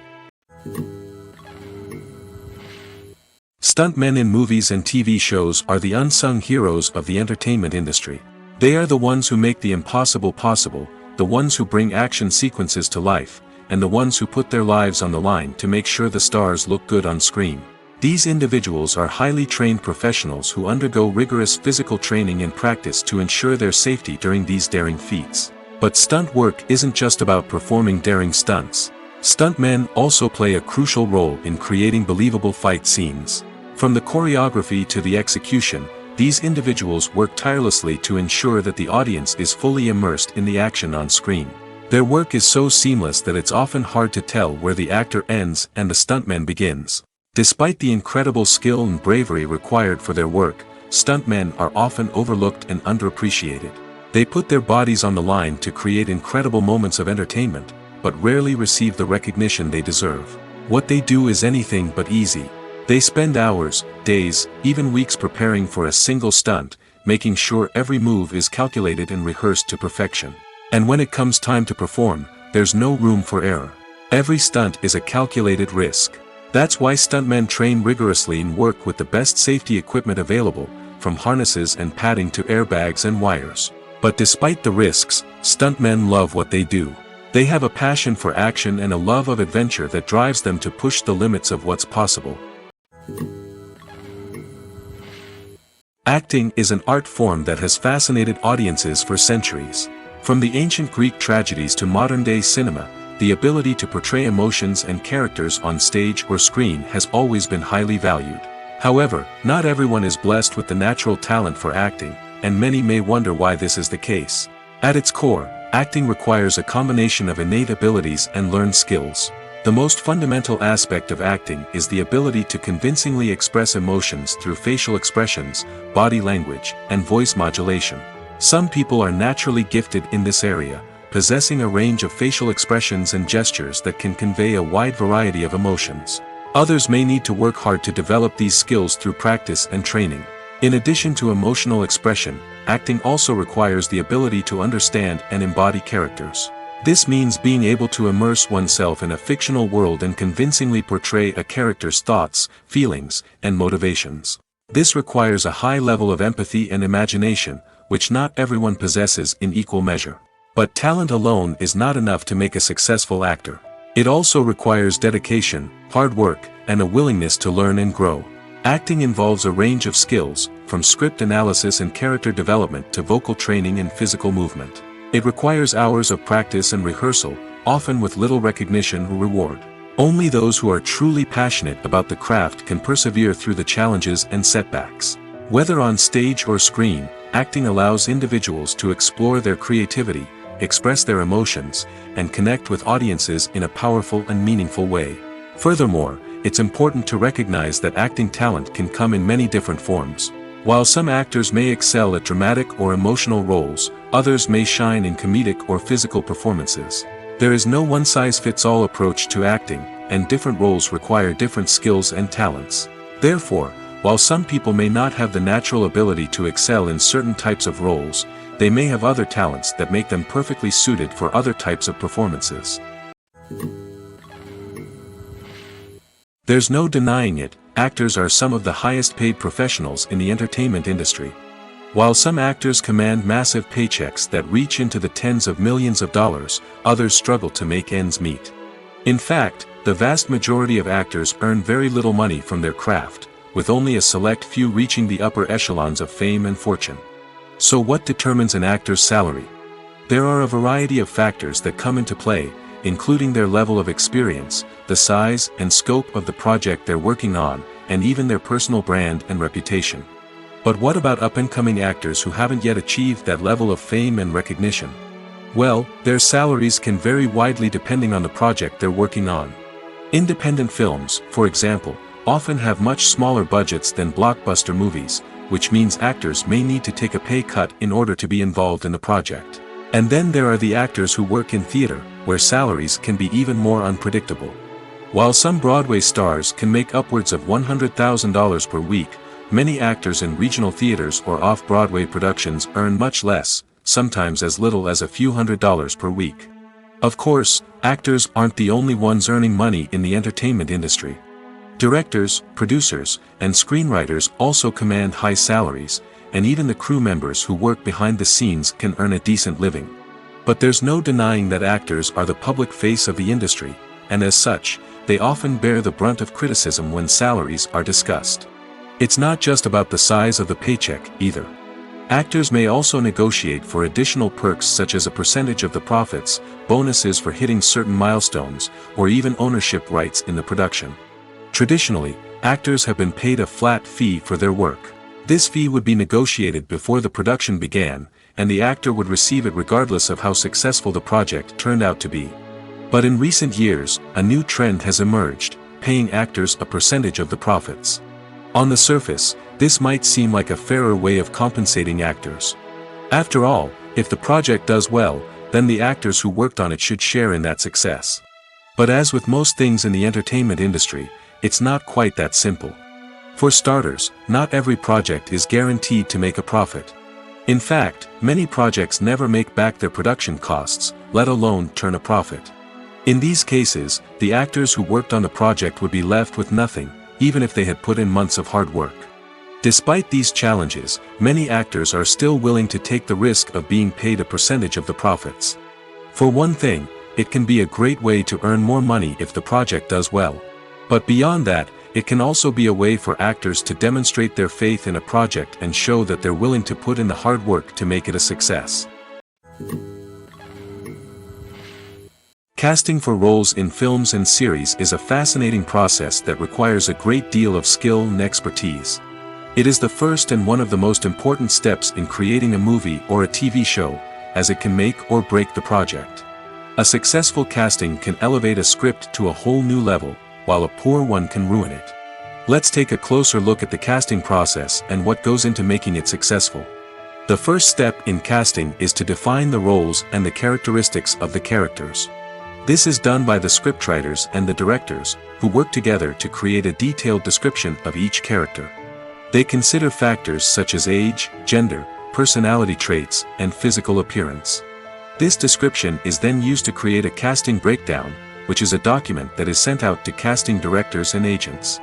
Stuntmen in movies and TV shows are the unsung heroes of the entertainment industry. They are the ones who make the impossible possible, the ones who bring action sequences to life, and the ones who put their lives on the line to make sure the stars look good on screen. These individuals are highly trained professionals who undergo rigorous physical training and practice to ensure their safety during these daring feats. But stunt work isn't just about performing daring stunts. Stuntmen also play a crucial role in creating believable fight scenes. From the choreography to the execution, these individuals work tirelessly to ensure that the audience is fully immersed in the action on screen. Their work is so seamless that it's often hard to tell where the actor ends and the stuntman begins. Despite the incredible skill and bravery required for their work, stuntmen are often overlooked and underappreciated. They put their bodies on the line to create incredible moments of entertainment, but rarely receive the recognition they deserve. What they do is anything but easy. They spend hours, days, even weeks preparing for a single stunt, making sure every move is calculated and rehearsed to perfection. And when it comes time to perform, there's no room for error. Every stunt is a calculated risk. That's why stuntmen train rigorously and work with the best safety equipment available, from harnesses and padding to airbags and wires. But despite the risks, stuntmen love what they do. They have a passion for action and a love of adventure that drives them to push the limits of what's possible. Acting is an art form that has fascinated audiences for centuries. From the ancient Greek tragedies to modern-day cinema, the ability to portray emotions and characters on stage or screen has always been highly valued. However, not everyone is blessed with the natural talent for acting, and many may wonder why this is the case. At its core, acting requires a combination of innate abilities and learned skills. The most fundamental aspect of acting is the ability to convincingly express emotions through facial expressions, body language, and voice modulation. Some people are naturally gifted in this area, possessing a range of facial expressions and gestures that can convey a wide variety of emotions. Others may need to work hard to develop these skills through practice and training. In addition to emotional expression, acting also requires the ability to understand and embody characters. This means being able to immerse oneself in a fictional world and convincingly portray a character's thoughts, feelings, and motivations. This requires a high level of empathy and imagination, which not everyone possesses in equal measure. But talent alone is not enough to make a successful actor. It also requires dedication, hard work, and a willingness to learn and grow. Acting involves a range of skills, from script analysis and character development to vocal training and physical movement. It requires hours of practice and rehearsal, often with little recognition or reward. Only those who are truly passionate about the craft can persevere through the challenges and setbacks. Whether on stage or screen, acting allows individuals to explore their creativity, express their emotions, and connect with audiences in a powerful and meaningful way. Furthermore, it's important to recognize that acting talent can come in many different forms. While some actors may excel at dramatic or emotional roles, others may shine in comedic or physical performances. There is no one-size-fits-all approach to acting, and different roles require different skills and talents. Therefore, while some people may not have the natural ability to excel in certain types of roles, they may have other talents that make them perfectly suited for other types of performances. There's no denying it, actors are some of the highest paid professionals in the entertainment industry. While some actors command massive paychecks that reach into the tens of millions of dollars, others struggle to make ends meet. In fact, the vast majority of actors earn very little money from their craft, with only a select few reaching the upper echelons of fame and fortune. So what determines an actor's salary? There are a variety of factors that come into play, including their level of experience, the size and scope of the project they're working on, and even their personal brand and reputation. But what about up-and-coming actors who haven't yet achieved that level of fame and recognition? Well, their salaries can vary widely depending on the project they're working on. Independent films, for example, often have much smaller budgets than blockbuster movies, which means actors may need to take a pay cut in order to be involved in the project. And then there are the actors who work in theater, where salaries can be even more unpredictable. While some Broadway stars can make upwards of $100,000 per week, many actors in regional theaters or off-Broadway productions earn much less, sometimes as little as a few $100s per week. Of course, actors aren't the only ones earning money in the entertainment industry. Directors, producers, and screenwriters also command high salaries, and even the crew members who work behind the scenes can earn a decent living. But there's no denying that actors are the public face of the industry, and as such, they often bear the brunt of criticism when salaries are discussed. It's not just about the size of the paycheck, either. Actors may also negotiate for additional perks such as a percentage of the profits, bonuses for hitting certain milestones, or even ownership rights in the production. Traditionally, actors have been paid a flat fee for their work. This fee would be negotiated before the production began, and the actor would receive it regardless of how successful the project turned out to be. But in recent years, a new trend has emerged, paying actors a percentage of the profits. On the surface, this might seem like a fairer way of compensating actors. After all, if the project does well, then the actors who worked on it should share in that success. But as with most things in the entertainment industry, it's not quite that simple. For starters, not every project is guaranteed to make a profit. In fact, many projects never make back their production costs, let alone turn a profit. In these cases, the actors who worked on the project would be left with nothing, even if they had put in months of hard work. Despite these challenges, many actors are still willing to take the risk of being paid a percentage of the profits. For one thing, it can be a great way to earn more money if the project does well. But beyond that, it can also be a way for actors to demonstrate their faith in a project and show that they're willing to put in the hard work to make it a success. Casting for roles in films and series is a fascinating process that requires a great deal of skill and expertise. It is the first and one of the most important steps in creating a movie or a TV show, as it can make or break the project. A successful casting can elevate a script to a whole new level, while a poor one can ruin it. Let's take a closer look at the casting process and what goes into making it successful. The first step in casting is to define the roles and the characteristics of the characters. This is done by the scriptwriters and the directors, who work together to create a detailed description of each character. They consider factors such as age, gender, personality traits, and physical appearance. This description is then used to create a casting breakdown, which is a document that is sent out to casting directors and agents.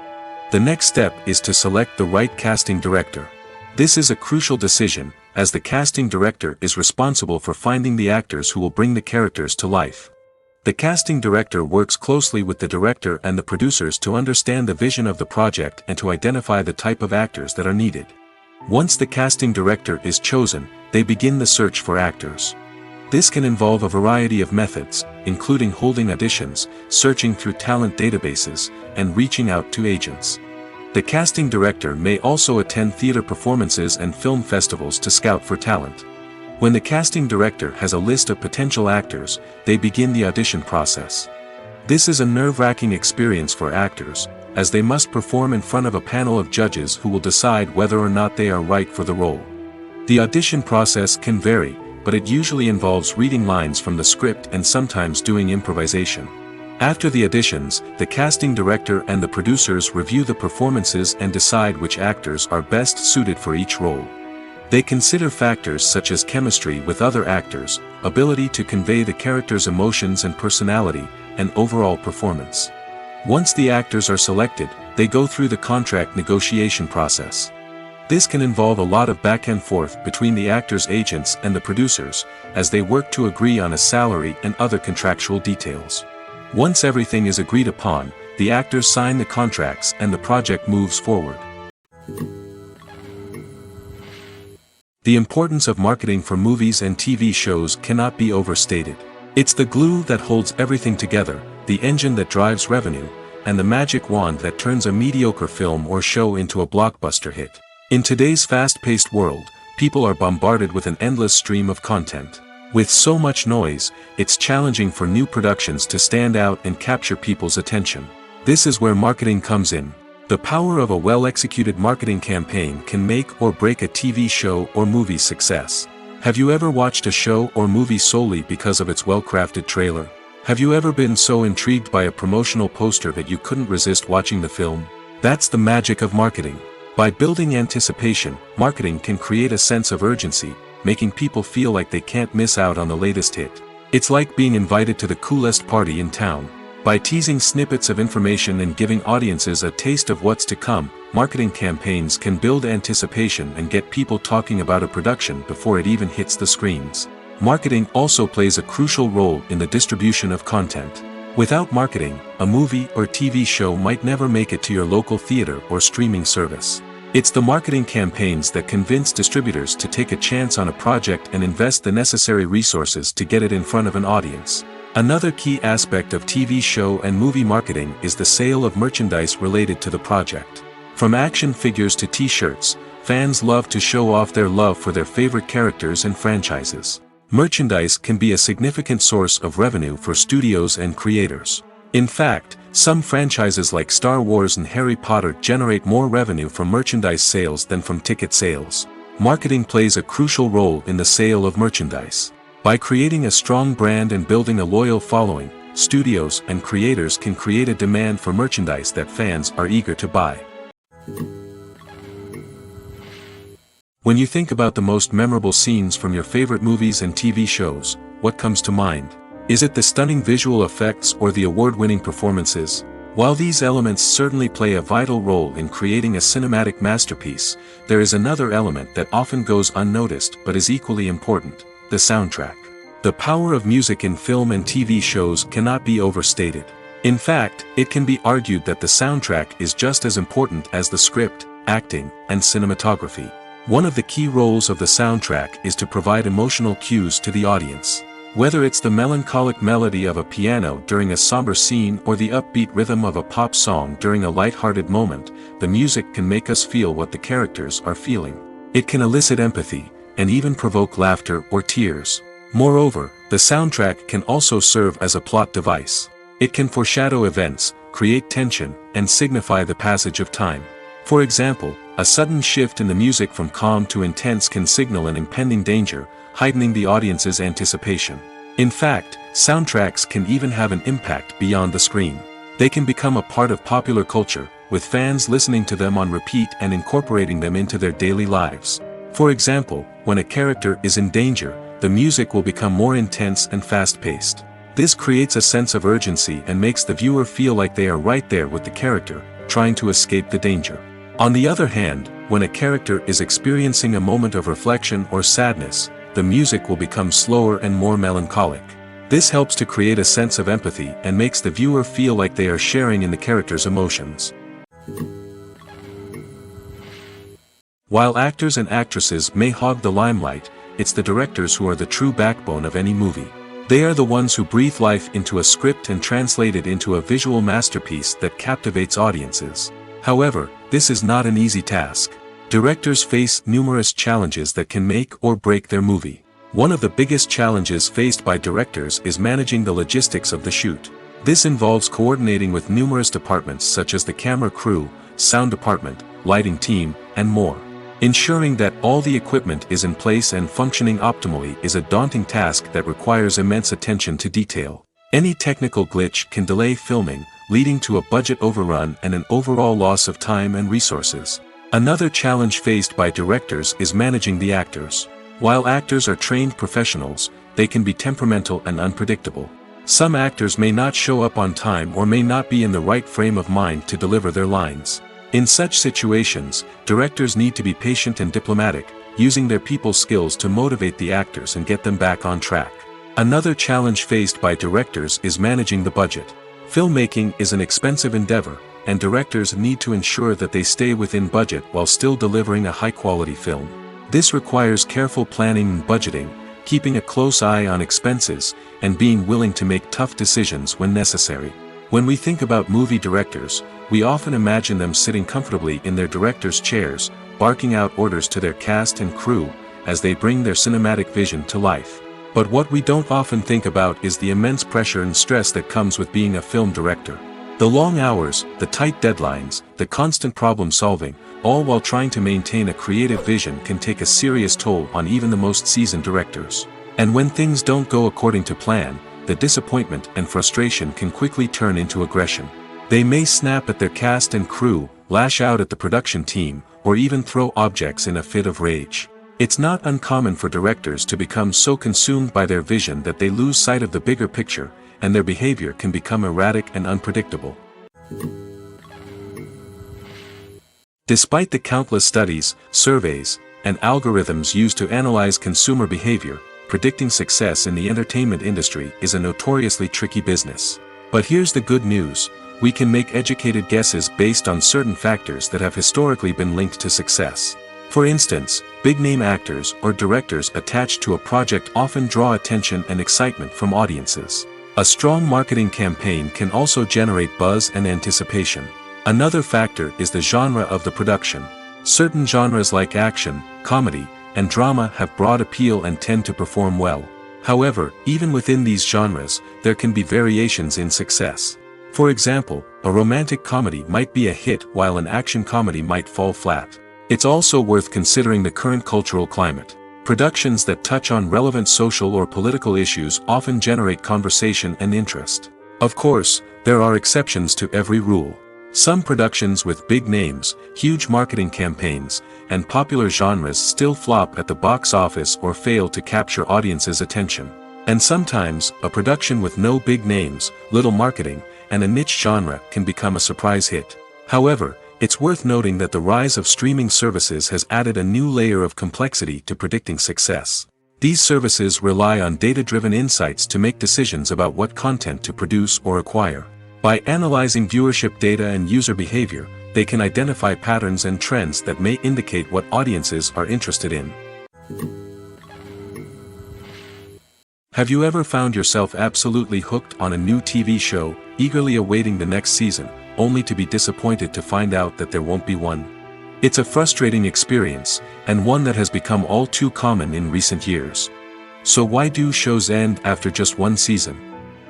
The next step is to select the right casting director. This is a crucial decision, as the casting director is responsible for finding the actors who will bring the characters to life. The casting director works closely with the director and the producers to understand the vision of the project and to identify the type of actors that are needed. Once the casting director is chosen, they begin the search for actors. This can involve a variety of methods, including holding auditions, searching through talent databases, and reaching out to agents. The casting director may also attend theater performances and film festivals to scout for talent. When the casting director has a list of potential actors, they begin the audition process. This is a nerve-wracking experience for actors, as they must perform in front of a panel of judges who will decide whether or not they are right for the role. The audition process can vary, but it usually involves reading lines from the script and sometimes doing improvisation. After the auditions, the casting director and the producers review the performances and decide which actors are best suited for each role. They consider factors such as chemistry with other actors, ability to convey the character's emotions and personality, and overall performance. Once the actors are selected, they go through the contract negotiation process. This can involve a lot of back and forth between the actors' agents and the producers, as they work to agree on a salary and other contractual details. Once everything is agreed upon, the actors sign the contracts and the project moves forward. The importance of marketing for movies and TV shows cannot be overstated. It's the glue that holds everything together, the engine that drives revenue, and the magic wand that turns a mediocre film or show into a blockbuster hit. In today's fast-paced world, people are bombarded with an endless stream of content. With so much noise, it's challenging for new productions to stand out and capture people's attention. This is where marketing comes in. The power of a well-executed marketing campaign can make or break a TV show or movie's success. Have you ever watched a show or movie solely because of its well-crafted trailer? Have you ever been so intrigued by a promotional poster that you couldn't resist watching the film? That's the magic of marketing. By building anticipation, marketing can create a sense of urgency, making people feel like they can't miss out on the latest hit. It's like being invited to the coolest party in town. By teasing snippets of information and giving audiences a taste of what's to come, marketing campaigns can build anticipation and get people talking about a production before it even hits the screens. Marketing also plays a crucial role in the distribution of content. Without marketing, a movie or TV show might never make it to your local theater or streaming service. It's the marketing campaigns that convince distributors to take a chance on a project and invest the necessary resources to get it in front of an audience. Another key aspect of TV show and movie marketing is the sale of merchandise related to the project. From action figures to t-shirts, fans love to show off their love for their favorite characters and franchises. Merchandise can be a significant source of revenue for studios and creators. In fact, some franchises like Star Wars and Harry Potter generate more revenue from merchandise sales than from ticket sales. Marketing plays a crucial role in the sale of merchandise. By creating a strong brand and building a loyal following, studios and creators can create a demand for merchandise that fans are eager to buy. When you think about the most memorable scenes from your favorite movies and TV shows, what comes to mind? Is it the stunning visual effects or the award-winning performances? While these elements certainly play a vital role in creating a cinematic masterpiece, there is another element that often goes unnoticed but is equally important: the soundtrack. The power of music in film and TV shows cannot be overstated. In fact, it can be argued that the soundtrack is just as important as the script, acting, and cinematography. One of the key roles of the soundtrack is to provide emotional cues to the audience. Whether it's the melancholic melody of a piano during a somber scene or the upbeat rhythm of a pop song during a light-hearted moment, the music can make us feel what the characters are feeling. It can elicit empathy, and even provoke laughter or tears. Moreover, the soundtrack can also serve as a plot device. It can foreshadow events, create tension, and signify the passage of time. For example, a sudden shift in the music from calm to intense can signal an impending danger, heightening the audience's anticipation. In fact, soundtracks can even have an impact beyond the screen. They can become a part of popular culture, with fans listening to them on repeat and incorporating them into their daily lives. For example, when a character is in danger, the music will become more intense and fast-paced. This creates a sense of urgency and makes the viewer feel like they are right there with the character, trying to escape the danger. On the other hand, when a character is experiencing a moment of reflection or sadness, the music will become slower and more melancholic. This helps to create a sense of empathy and makes the viewer feel like they are sharing in the character's emotions. While actors and actresses may hog the limelight, it's the directors who are the true backbone of any movie. They are the ones who breathe life into a script and translate it into a visual masterpiece that captivates audiences. However, this is not an easy task. Directors face numerous challenges that can make or break their movie. One of the biggest challenges faced by directors is managing the logistics of the shoot. This involves coordinating with numerous departments such as the camera crew, sound department, lighting team, and more. Ensuring that all the equipment is in place and functioning optimally is a daunting task that requires immense attention to detail. Any technical glitch can delay filming, leading to a budget overrun and an overall loss of time and resources. Another challenge faced by directors is managing the actors. While actors are trained professionals, they can be temperamental and unpredictable. Some actors may not show up on time or may not be in the right frame of mind to deliver their lines. In such situations, directors need to be patient and diplomatic, using their people skills to motivate the actors and get them back on track. Another challenge faced by directors is managing the budget. Filmmaking is an expensive endeavor, and directors need to ensure that they stay within budget while still delivering a high-quality film. This requires careful planning and budgeting, keeping a close eye on expenses, and being willing to make tough decisions when necessary. When we think about movie directors, we often imagine them sitting comfortably in their director's chairs, barking out orders to their cast and crew, as they bring their cinematic vision to life. But what we don't often think about is the immense pressure and stress that comes with being a film director. The long hours, the tight deadlines, the constant problem solving, all while trying to maintain a creative vision can take a serious toll on even the most seasoned directors. And when things don't go according to plan, the disappointment and frustration can quickly turn into aggression. They may snap at their cast and crew, lash out at the production team, or even throw objects in a fit of rage. It's not uncommon for directors to become so consumed by their vision that they lose sight of the bigger picture, and their behavior can become erratic and unpredictable. Despite the countless studies, surveys, and algorithms used to analyze consumer behavior, predicting success in the entertainment industry is a notoriously tricky business. But here's the good news: we can make educated guesses based on certain factors that have historically been linked to success. For instance, big-name actors or directors attached to a project often draw attention and excitement from audiences. A strong marketing campaign can also generate buzz and anticipation. Another factor is the genre of the production. Certain genres like action, comedy, and drama have broad appeal and tend to perform well. However, even within these genres, there can be variations in success. For example, a romantic comedy might be a hit while an action comedy might fall flat. It's also worth considering the current cultural climate. Productions that touch on relevant social or political issues often generate conversation and interest. Of course, there are exceptions to every rule. Some productions with big names, huge marketing campaigns, and popular genres still flop at the box office or fail to capture audiences' attention. And sometimes, a production with no big names, little marketing, and a niche genre can become a surprise hit. However, it's worth noting that the rise of streaming services has added a new layer of complexity to predicting success. These services rely on data-driven insights to make decisions about what content to produce or acquire. By analyzing viewership data and user behavior, they can identify patterns and trends that may indicate what audiences are interested in. Have you ever found yourself absolutely hooked on a new TV show, eagerly awaiting the next season, only to be disappointed to find out that there won't be one? It's a frustrating experience, and one that has become all too common in recent years. So why do shows end after just one season?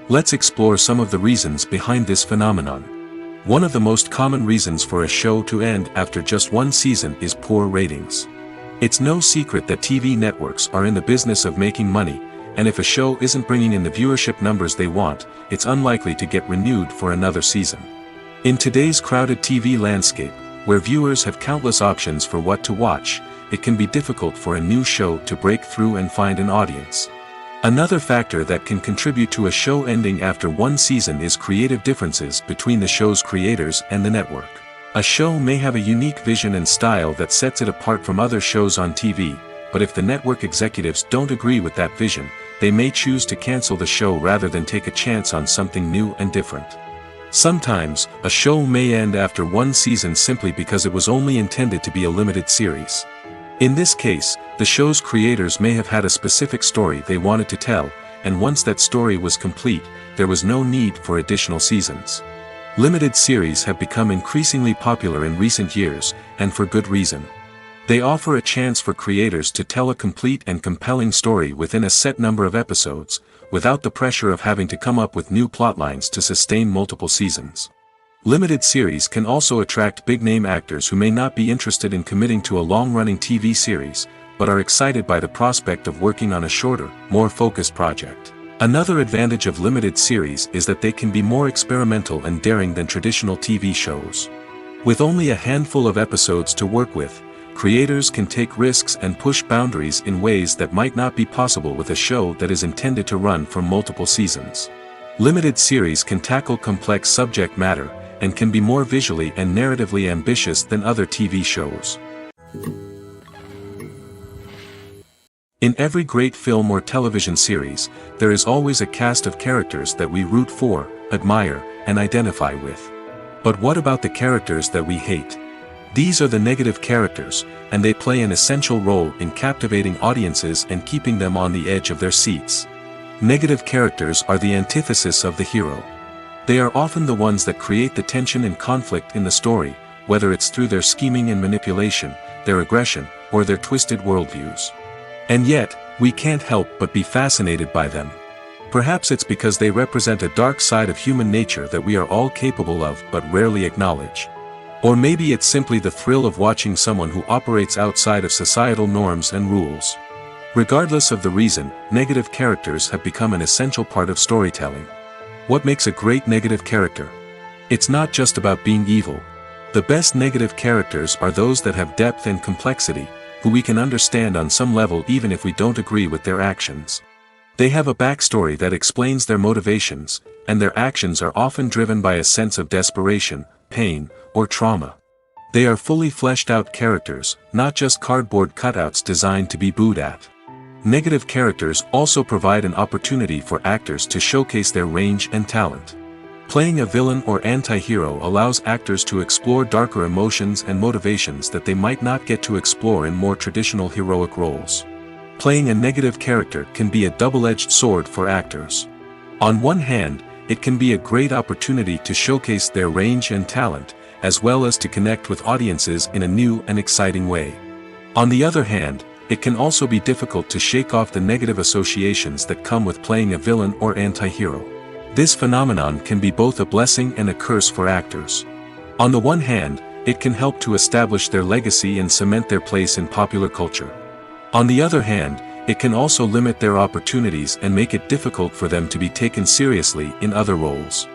Let's explore some of the reasons behind this phenomenon. One of the most common reasons for a show to end after just one season is poor ratings. It's no secret that TV networks are in the business of making money, and if a show isn't bringing in the viewership numbers they want, it's unlikely to get renewed for another season. In today's crowded TV landscape, where viewers have countless options for what to watch, it can be difficult for a new show to break through and find an audience. Another factor that can contribute to a show ending after one season is creative differences between the show's creators and the network. A show may have a unique vision and style that sets it apart from other shows on TV, but if the network executives don't agree with that vision, they may choose to cancel the show rather than take a chance on something new and different. Sometimes, a show may end after one season simply because it was only intended to be a limited series. In this case, the show's creators may have had a specific story they wanted to tell, and once that story was complete, there was no need for additional seasons. Limited series have become increasingly popular in recent years, and for good reason. They offer a chance for creators to tell a complete and compelling story within a set number of episodes, without the pressure of having to come up with new plotlines to sustain multiple seasons. Limited series can also attract big-name actors who may not be interested in committing to a long-running TV series, but are excited by the prospect of working on a shorter, more focused project. Another advantage of limited series is that they can be more experimental and daring than traditional TV shows. With only a handful of episodes to work with, creators can take risks and push boundaries in ways that might not be possible with a show that is intended to run for multiple seasons. Limited series can tackle complex subject matter, and can be more visually and narratively ambitious than other TV shows. In every great film or television series, there is always a cast of characters that we root for, admire, and identify with. But what about the characters that we hate? These are the negative characters, and they play an essential role in captivating audiences and keeping them on the edge of their seats. Negative characters are the antithesis of the hero. They are often the ones that create the tension and conflict in the story, whether it's through their scheming and manipulation, their aggression, or their twisted worldviews. And yet, we can't help but be fascinated by them. Perhaps it's because they represent a dark side of human nature that we are all capable of but rarely acknowledge. Or maybe it's simply the thrill of watching someone who operates outside of societal norms and rules. Regardless of the reason, negative characters have become an essential part of storytelling. What makes a great negative character? It's not just about being evil. The best negative characters are those that have depth and complexity, who we can understand on some level even if we don't agree with their actions. They have a backstory that explains their motivations, and their actions are often driven by a sense of desperation, pain, or trauma. They are fully fleshed out characters, not just cardboard cutouts designed to be booed at. Negative characters also provide an opportunity for actors to showcase their range and talent. Playing a villain or anti-hero allows actors to explore darker emotions and motivations that they might not get to explore in more traditional heroic roles. Playing a negative character can be a double-edged sword for actors. On one hand, it can be a great opportunity to showcase their range and talent, as well as to connect with audiences in a new and exciting way. On the other hand, it can also be difficult to shake off the negative associations that come with playing a villain or anti-hero. This phenomenon can be both a blessing and a curse for actors. On the one hand, it can help to establish their legacy and cement their place in popular culture. On the other hand, it can also limit their opportunities and make it difficult for them to be taken seriously in other roles.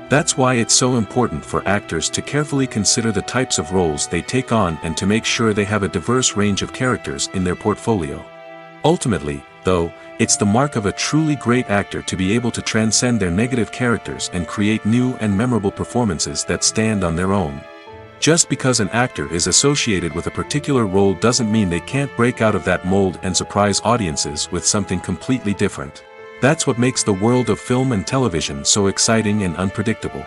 That's why it's so important for actors to carefully consider the types of roles they take on and to make sure they have a diverse range of characters in their portfolio. Ultimately, though, it's the mark of a truly great actor to be able to transcend their negative characters and create new and memorable performances that stand on their own. Just because an actor is associated with a particular role doesn't mean they can't break out of that mold and surprise audiences with something completely different. That's what makes the world of film and television so exciting and unpredictable.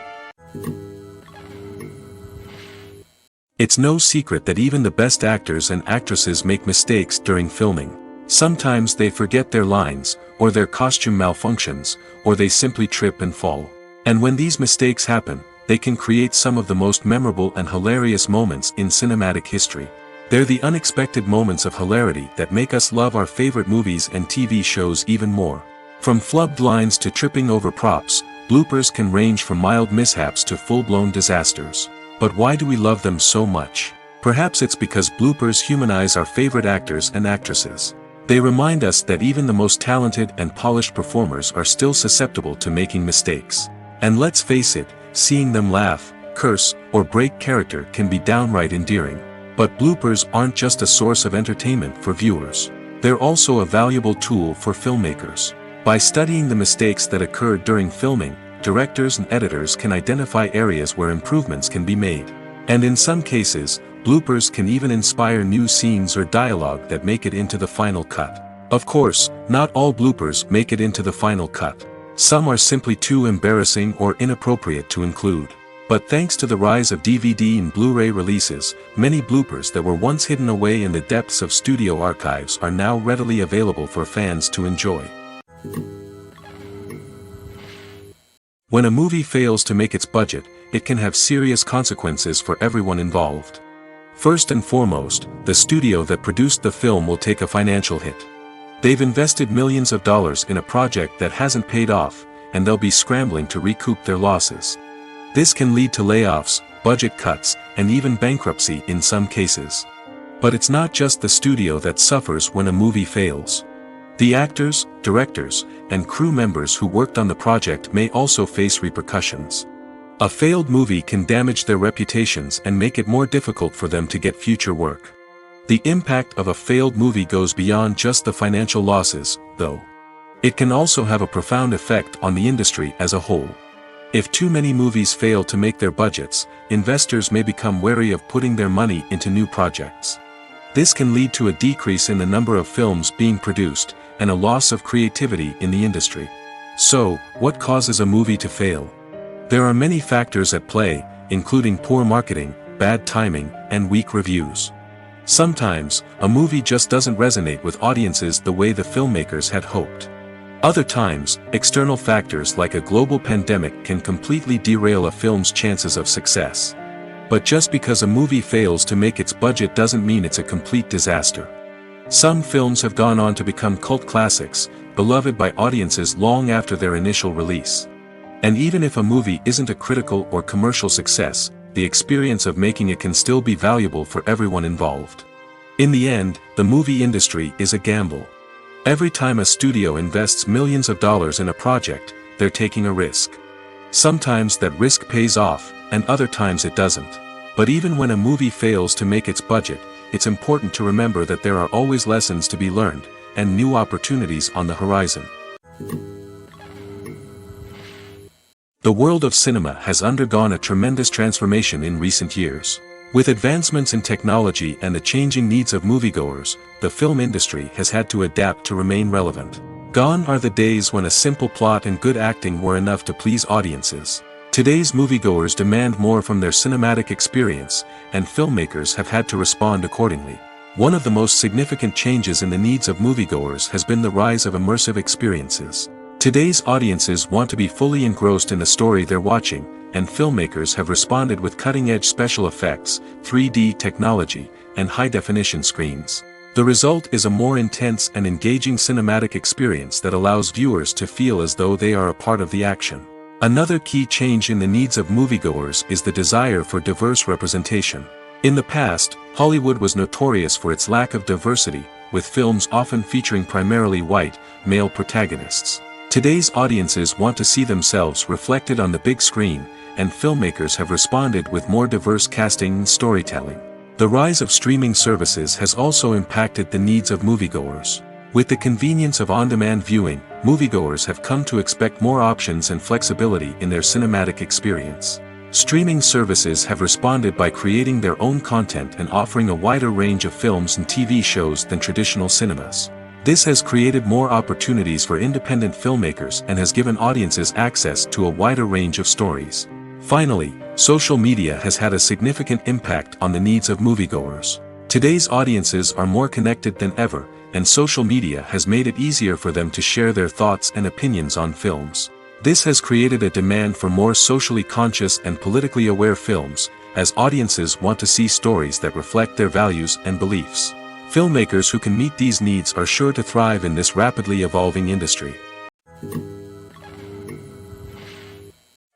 It's no secret that even the best actors and actresses make mistakes during filming. Sometimes they forget their lines, or their costume malfunctions, or they simply trip and fall. And when these mistakes happen, they can create some of the most memorable and hilarious moments in cinematic history. They're the unexpected moments of hilarity that make us love our favorite movies and TV shows even more. From flubbed lines to tripping over props, bloopers can range from mild mishaps to full-blown disasters. But why do we love them so much? Perhaps it's because bloopers humanize our favorite actors and actresses. They remind us that even the most talented and polished performers are still susceptible to making mistakes. And let's face it, seeing them laugh, curse, or break character can be downright endearing. But bloopers aren't just a source of entertainment for viewers. They're also a valuable tool for filmmakers. By studying the mistakes that occurred during filming, directors and editors can identify areas where improvements can be made. And in some cases, bloopers can even inspire new scenes or dialogue that make it into the final cut. Of course, not all bloopers make it into the final cut. Some are simply too embarrassing or inappropriate to include. But thanks to the rise of DVD and Blu-ray releases, many bloopers that were once hidden away in the depths of studio archives are now readily available for fans to enjoy. When a movie fails to make its budget, it can have serious consequences for everyone involved. First and foremost, the studio that produced the film will take a financial hit. They've invested millions of dollars in a project that hasn't paid off, and they'll be scrambling to recoup their losses. This can lead to layoffs, budget cuts, and even bankruptcy in some cases. But it's not just the studio that suffers when a movie fails. The actors, directors, and crew members who worked on the project may also face repercussions. A failed movie can damage their reputations and make it more difficult for them to get future work. The impact of a failed movie goes beyond just the financial losses, though. It can also have a profound effect on the industry as a whole. If too many movies fail to make their budgets, investors may become wary of putting their money into new projects. This can lead to a decrease in the number of films being produced, and a loss of creativity in the industry. So, what causes a movie to fail? There are many factors at play, including poor marketing, bad timing, and weak reviews. Sometimes, a movie just doesn't resonate with audiences the way the filmmakers had hoped. Other times, external factors like a global pandemic can completely derail a film's chances of success. But just because a movie fails to make its budget doesn't mean it's a complete disaster. Some films have gone on to become cult classics, beloved by audiences long after their initial release. And even if a movie isn't a critical or commercial success, the experience of making it can still be valuable for everyone involved. In the end, the movie industry is a gamble. Every time a studio invests millions of dollars in a project, they're taking a risk. Sometimes that risk pays off, and other times it doesn't. But even when a movie fails to make its budget, it's important to remember that there are always lessons to be learned, and new opportunities on the horizon. The world of cinema has undergone a tremendous transformation in recent years. With advancements in technology and the changing needs of moviegoers, the film industry has had to adapt to remain relevant. Gone are the days when a simple plot and good acting were enough to please audiences. Today's moviegoers demand more from their cinematic experience, and filmmakers have had to respond accordingly. One of the most significant changes in the needs of moviegoers has been the rise of immersive experiences. Today's audiences want to be fully engrossed in the story they're watching, and filmmakers have responded with cutting-edge special effects, 3D technology, and high-definition screens. The result is a more intense and engaging cinematic experience that allows viewers to feel as though they are a part of the action. Another key change in the needs of moviegoers is the desire for diverse representation. In the past, Hollywood was notorious for its lack of diversity, with films often featuring primarily white, male protagonists. Today's audiences want to see themselves reflected on the big screen, and filmmakers have responded with more diverse casting and storytelling. The rise of streaming services has also impacted the needs of moviegoers. With the convenience of on-demand viewing, moviegoers have come to expect more options and flexibility in their cinematic experience. Streaming services have responded by creating their own content and offering a wider range of films and TV shows than traditional cinemas. This has created more opportunities for independent filmmakers and has given audiences access to a wider range of stories. Finally, social media has had a significant impact on the needs of moviegoers. Today's audiences are more connected than ever, and social media has made it easier for them to share their thoughts and opinions on films. This has created a demand for more socially conscious and politically aware films, as audiences want to see stories that reflect their values and beliefs. Filmmakers who can meet these needs are sure to thrive in this rapidly evolving industry.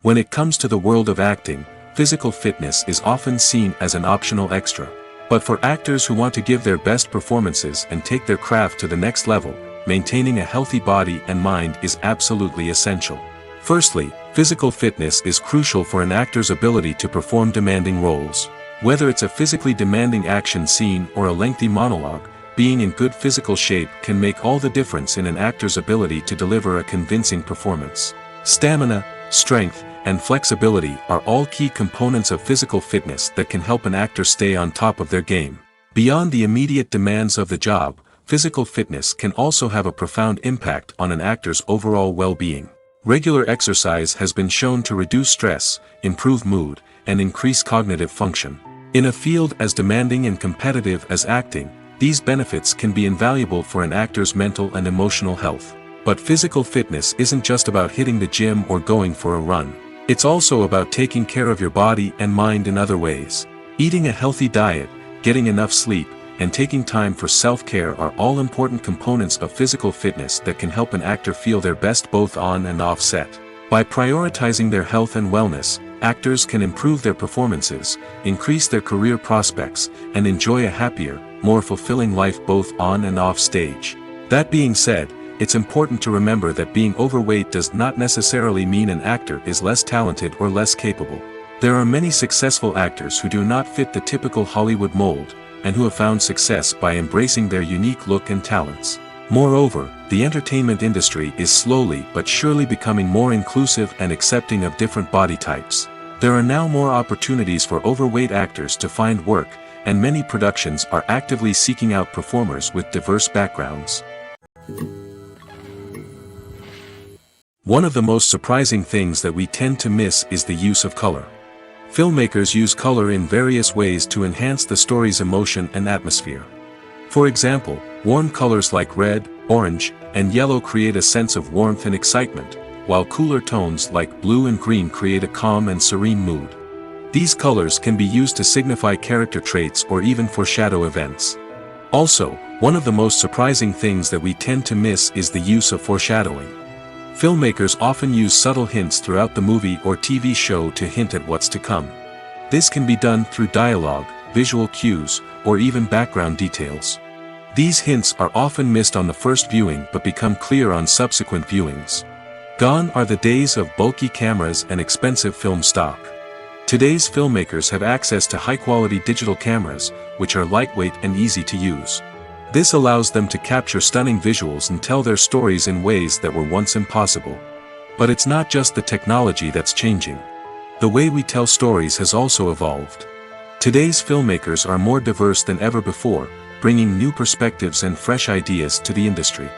When it comes to the world of acting, physical fitness is often seen as an optional extra. But for actors who want to give their best performances and take their craft to the next level, maintaining a healthy body and mind is absolutely essential. Firstly, physical fitness is crucial for an actor's ability to perform demanding roles. Whether it's a physically demanding action scene or a lengthy monologue, being in good physical shape can make all the difference in an actor's ability to deliver a convincing performance. Stamina, strength, and flexibility are all key components of physical fitness that can help an actor stay on top of their game. Beyond the immediate demands of the job, physical fitness can also have a profound impact on an actor's overall well-being. Regular exercise has been shown to reduce stress, improve mood, and increase cognitive function. In a field as demanding and competitive as acting, these benefits can be invaluable for an actor's mental and emotional health. But physical fitness isn't just about hitting the gym or going for a run. It's also about taking care of your body and mind in other ways. Eating a healthy diet, getting enough sleep, and taking time for self-care are all important components of physical fitness that can help an actor feel their best both on and off set. By prioritizing their health and wellness, actors can improve their performances, increase their career prospects, and enjoy a happier, more fulfilling life both on and off stage. That being said, it's important to remember that being overweight does not necessarily mean an actor is less talented or less capable. There are many successful actors who do not fit the typical Hollywood mold, and who have found success by embracing their unique look and talents. Moreover, the entertainment industry is slowly but surely becoming more inclusive and accepting of different body types. There are now more opportunities for overweight actors to find work, and many productions are actively seeking out performers with diverse backgrounds. One of the most surprising things that we tend to miss is the use of color. Filmmakers use color in various ways to enhance the story's emotion and atmosphere. For example, warm colors like red, orange, and yellow create a sense of warmth and excitement, while cooler tones like blue and green create a calm and serene mood. These colors can be used to signify character traits or even foreshadow events. Also, one of the most surprising things that we tend to miss is the use of foreshadowing. Filmmakers often use subtle hints throughout the movie or TV show to hint at what's to come. This can be done through dialogue, visual cues, or even background details. These hints are often missed on the first viewing but become clear on subsequent viewings. Gone are the days of bulky cameras and expensive film stock. Today's filmmakers have access to high-quality digital cameras, which are lightweight and easy to use. This allows them to capture stunning visuals and tell their stories in ways that were once impossible. But it's not just the technology that's changing. The way we tell stories has also evolved. Today's filmmakers are more diverse than ever before, bringing new perspectives and fresh ideas to the industry.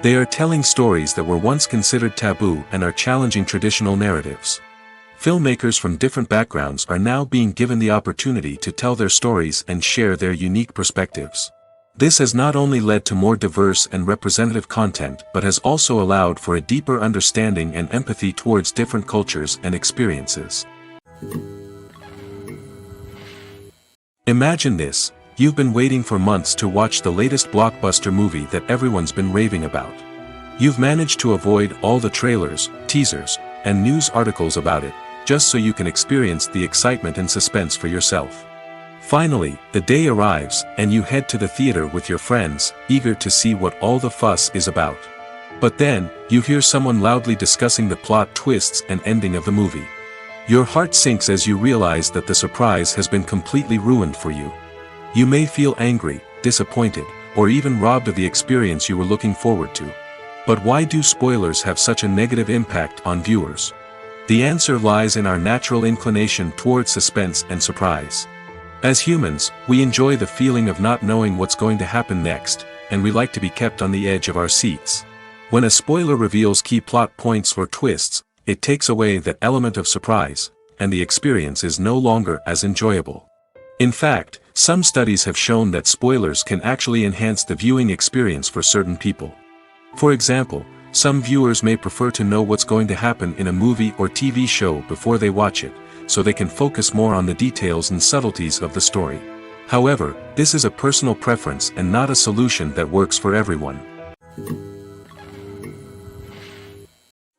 They are telling stories that were once considered taboo and are challenging traditional narratives. Filmmakers from different backgrounds are now being given the opportunity to tell their stories and share their unique perspectives. This has not only led to more diverse and representative content but has also allowed for a deeper understanding and empathy towards different cultures and experiences. Imagine this: you've been waiting for months to watch the latest blockbuster movie that everyone's been raving about. You've managed to avoid all the trailers, teasers, and news articles about it, just so you can experience the excitement and suspense for yourself. Finally, the day arrives, and you head to the theater with your friends, eager to see what all the fuss is about. But then, you hear someone loudly discussing the plot twists and ending of the movie. Your heart sinks as you realize that the surprise has been completely ruined for you. You may feel angry, disappointed, or even robbed of the experience you were looking forward to. But why do spoilers have such a negative impact on viewers? The answer lies in our natural inclination towards suspense and surprise. As humans, we enjoy the feeling of not knowing what's going to happen next, and we like to be kept on the edge of our seats. When a spoiler reveals key plot points or twists, it takes away that element of surprise, and the experience is no longer as enjoyable. In fact, some studies have shown that spoilers can actually enhance the viewing experience for certain people. For example, some viewers may prefer to know what's going to happen in a movie or TV show before they watch it, so they can focus more on the details and subtleties of the story. However, this is a personal preference and not a solution that works for everyone.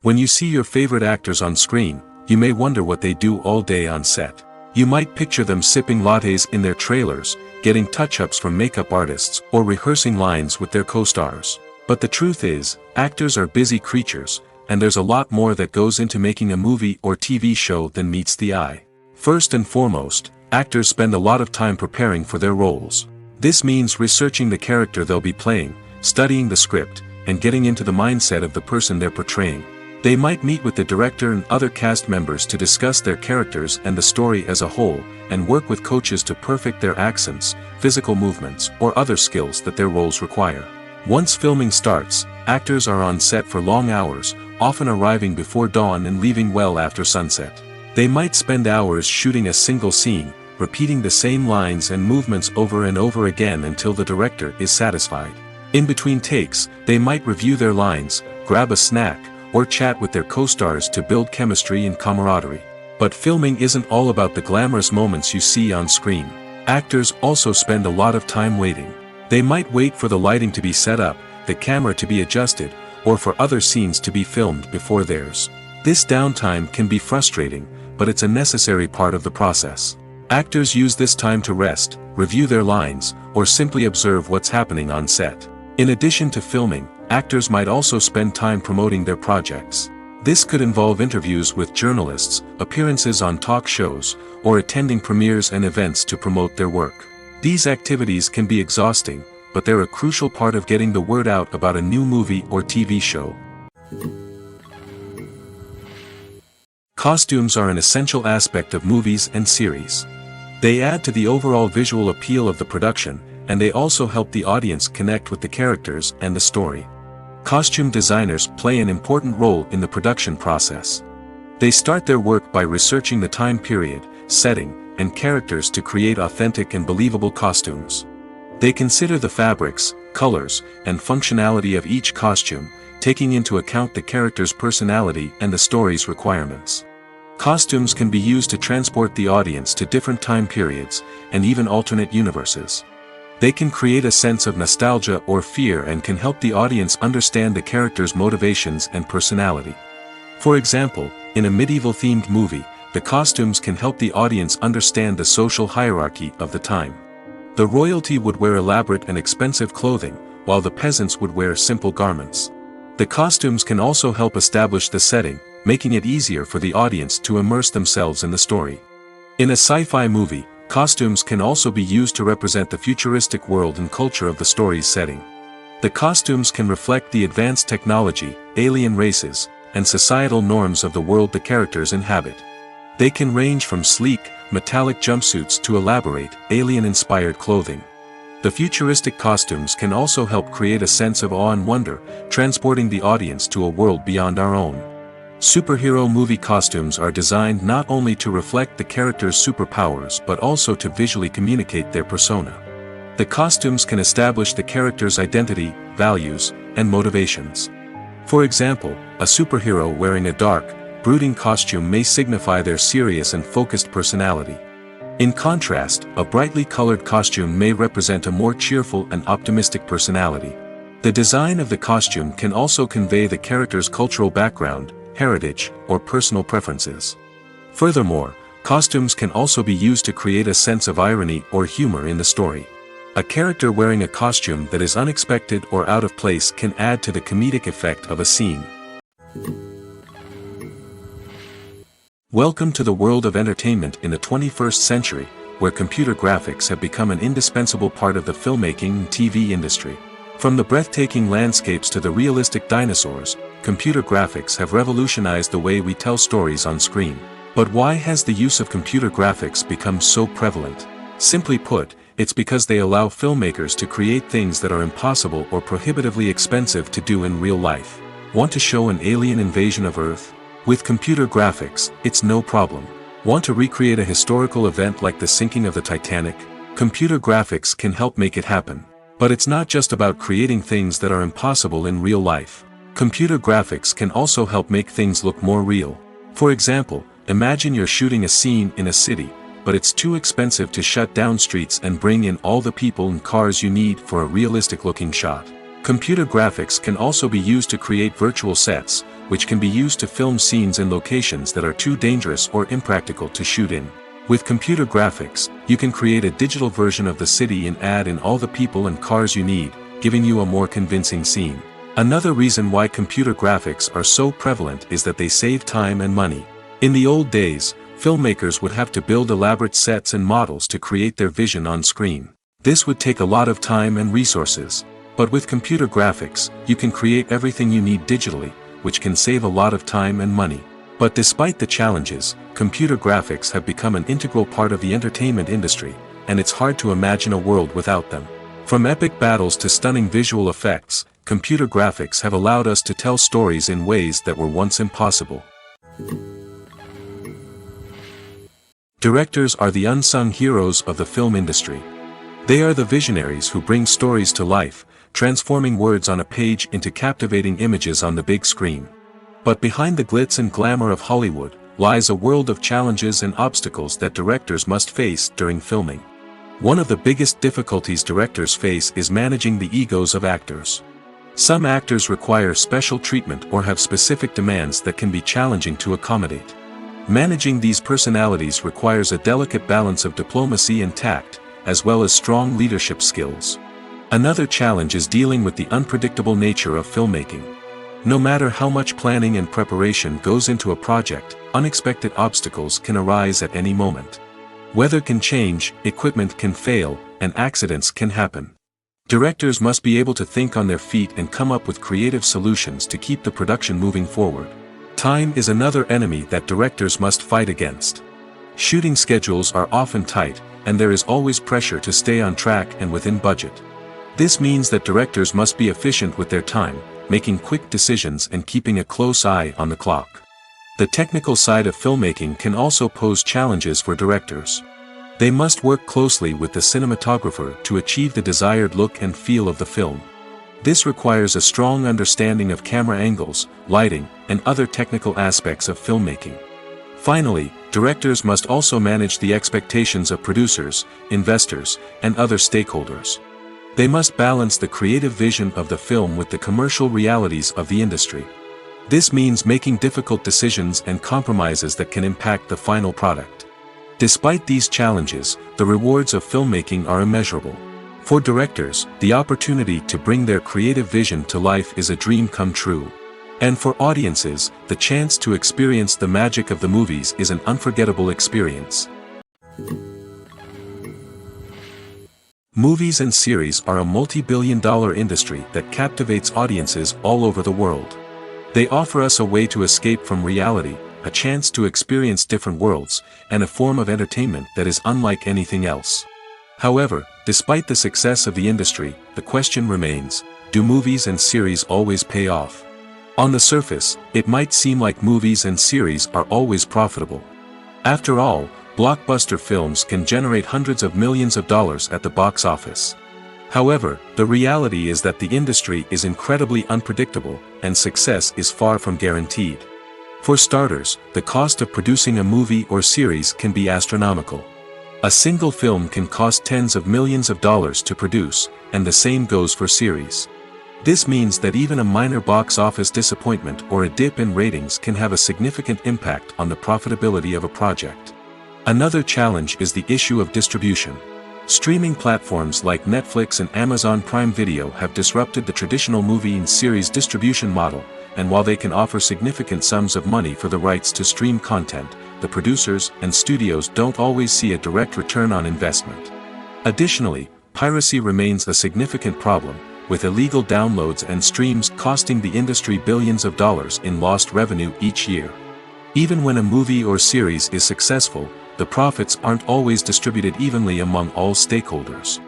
When you see your favorite actors on screen, you may wonder what they do all day on set. You might picture them sipping lattes in their trailers, getting touch-ups from makeup artists, or rehearsing lines with their co-stars. But the truth is, actors are busy creatures, and there's a lot more that goes into making a movie or TV show than meets the eye. First and foremost, actors spend a lot of time preparing for their roles. This means researching the character they'll be playing, studying the script, and getting into the mindset of the person they're portraying. They might meet with the director and other cast members to discuss their characters and the story as a whole, and work with coaches to perfect their accents, physical movements, or other skills that their roles require. Once filming starts, actors are on set for long hours, often arriving before dawn and leaving well after sunset. They might spend hours shooting a single scene, repeating the same lines and movements over and over again until the director is satisfied. In between takes, they might review their lines, grab a snack, or chat with their co-stars to build chemistry and camaraderie. But filming isn't all about the glamorous moments you see on screen. Actors also spend a lot of time waiting. They might wait for the lighting to be set up, the camera to be adjusted, or for other scenes to be filmed before theirs. This downtime can be frustrating, but it's a necessary part of the process. Actors use this time to rest, review their lines, or simply observe what's happening on set. In addition to filming, actors might also spend time promoting their projects. This could involve interviews with journalists, appearances on talk shows, or attending premieres and events to promote their work. These activities can be exhausting, but they're a crucial part of getting the word out about a new movie or TV show. Costumes are an essential aspect of movies and series. They add to the overall visual appeal of the production, and they also help the audience connect with the characters and the story. Costume designers play an important role in the production process. They start their work by researching the time period, setting, and characters to create authentic and believable costumes. They consider the fabrics, colors, and functionality of each costume, taking into account the character's personality and the story's requirements. Costumes can be used to transport the audience to different time periods, and even alternate universes. They can create a sense of nostalgia or fear and can help the audience understand the character's motivations and personality. For example, in a medieval-themed movie, the costumes can help the audience understand the social hierarchy of the time. The royalty would wear elaborate and expensive clothing, while the peasants would wear simple garments. The costumes can also help establish the setting, making it easier for the audience to immerse themselves in the story. In a sci-fi movie, costumes can also be used to represent the futuristic world and culture of the story's setting. The costumes can reflect the advanced technology, alien races, and societal norms of the world the characters inhabit. They can range from sleek, metallic jumpsuits to elaborate, alien-inspired clothing. The futuristic costumes can also help create a sense of awe and wonder, transporting the audience to a world beyond our own. Superhero movie costumes are designed not only to reflect the character's superpowers but also to visually communicate their persona. The costumes can establish the character's identity, values, and motivations. For example, a superhero wearing a dark, brooding costume may signify their serious and focused personality. In contrast, a brightly colored costume may represent a more cheerful and optimistic personality. The design of the costume can also convey the character's cultural background, heritage, or personal preferences. Furthermore, costumes can also be used to create a sense of irony or humor in the story. A character wearing a costume that is unexpected or out of place can add to the comedic effect of a scene. Welcome to the world of entertainment in the 21st century, where computer graphics have become an indispensable part of the filmmaking and TV industry. From the breathtaking landscapes to the realistic dinosaurs, computer graphics have revolutionized the way we tell stories on screen. But why has the use of computer graphics become so prevalent? Simply put, it's because they allow filmmakers to create things that are impossible or prohibitively expensive to do in real life. Want to show an alien invasion of Earth? With computer graphics, it's no problem. Want to recreate a historical event like the sinking of the Titanic? Computer graphics can help make it happen. But it's not just about creating things that are impossible in real life. Computer graphics can also help make things look more real. For example, imagine you're shooting a scene in a city, but it's too expensive to shut down streets and bring in all the people and cars you need for a realistic-looking shot. Computer graphics can also be used to create virtual sets, which can be used to film scenes in locations that are too dangerous or impractical to shoot in. With computer graphics, you can create a digital version of the city and add in all the people and cars you need, giving you a more convincing scene. Another reason why computer graphics are so prevalent is that they save time and money. In the old days, filmmakers would have to build elaborate sets and models to create their vision on screen. This would take a lot of time and resources. But with computer graphics, you can create everything you need digitally, which can save a lot of time and money. But despite the challenges, computer graphics have become an integral part of the entertainment industry, and it's hard to imagine a world without them. From epic battles to stunning visual effects, computer graphics have allowed us to tell stories in ways that were once impossible. Directors are the unsung heroes of the film industry. They are the visionaries who bring stories to life, transforming words on a page into captivating images on the big screen. But behind the glitz and glamour of Hollywood, lies a world of challenges and obstacles that directors must face during filming. One of the biggest difficulties directors face is managing the egos of actors. Some actors require special treatment or have specific demands that can be challenging to accommodate. Managing these personalities requires a delicate balance of diplomacy and tact, as well as strong leadership skills. Another challenge is dealing with the unpredictable nature of filmmaking. No matter how much planning and preparation goes into a project, unexpected obstacles can arise at any moment. Weather can change, equipment can fail, and accidents can happen. Directors must be able to think on their feet and come up with creative solutions to keep the production moving forward. Time is another enemy that directors must fight against. Shooting schedules are often tight, and there is always pressure to stay on track and within budget. This means that directors must be efficient with their time, making quick decisions and keeping a close eye on the clock. The technical side of filmmaking can also pose challenges for directors. They must work closely with the cinematographer to achieve the desired look and feel of the film. This requires a strong understanding of camera angles, lighting, and other technical aspects of filmmaking. Finally, directors must also manage the expectations of producers, investors, and other stakeholders. They must balance the creative vision of the film with the commercial realities of the industry. This means making difficult decisions and compromises that can impact the final product. Despite these challenges, the rewards of filmmaking are immeasurable. For directors, the opportunity to bring their creative vision to life is a dream come true. And for audiences, the chance to experience the magic of the movies is an unforgettable experience. Movies and series are a multi-billion-dollar industry that captivates audiences all over the world. They offer us a way to escape from reality, a chance to experience different worlds, and a form of entertainment that is unlike anything else. However, despite the success of the industry, the question remains, do movies and series always pay off? On the surface, it might seem like movies and series are always profitable. After all, blockbuster films can generate hundreds of millions of dollars at the box office. However, the reality is that the industry is incredibly unpredictable, and success is far from guaranteed. For starters, the cost of producing a movie or series can be astronomical. A single film can cost tens of millions of dollars to produce, and the same goes for series. This means that even a minor box office disappointment or a dip in ratings can have a significant impact on the profitability of a project. Another challenge is the issue of distribution. Streaming platforms like Netflix and Amazon Prime Video have disrupted the traditional movie and series distribution model, and while they can offer significant sums of money for the rights to stream content, the producers and studios don't always see a direct return on investment. Additionally, piracy remains a significant problem, with illegal downloads and streams costing the industry billions of dollars in lost revenue each year. Even when a movie or series is successful, the profits aren't always distributed evenly among all stakeholders.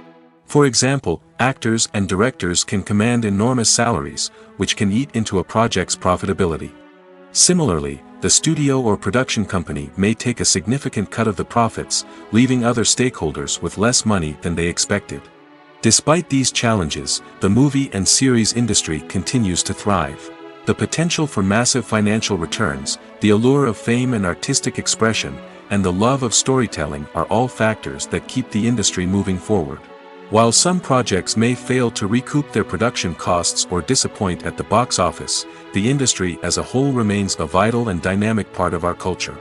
For example, actors and directors can command enormous salaries, which can eat into a project's profitability. Similarly, the studio or production company may take a significant cut of the profits, leaving other stakeholders with less money than they expected. Despite these challenges, the movie and series industry continues to thrive. The potential for massive financial returns, the allure of fame and artistic expression, and the love of storytelling are all factors that keep the industry moving forward. While some projects may fail to recoup their production costs or disappoint at the box office, the industry as a whole remains a vital and dynamic part of our culture.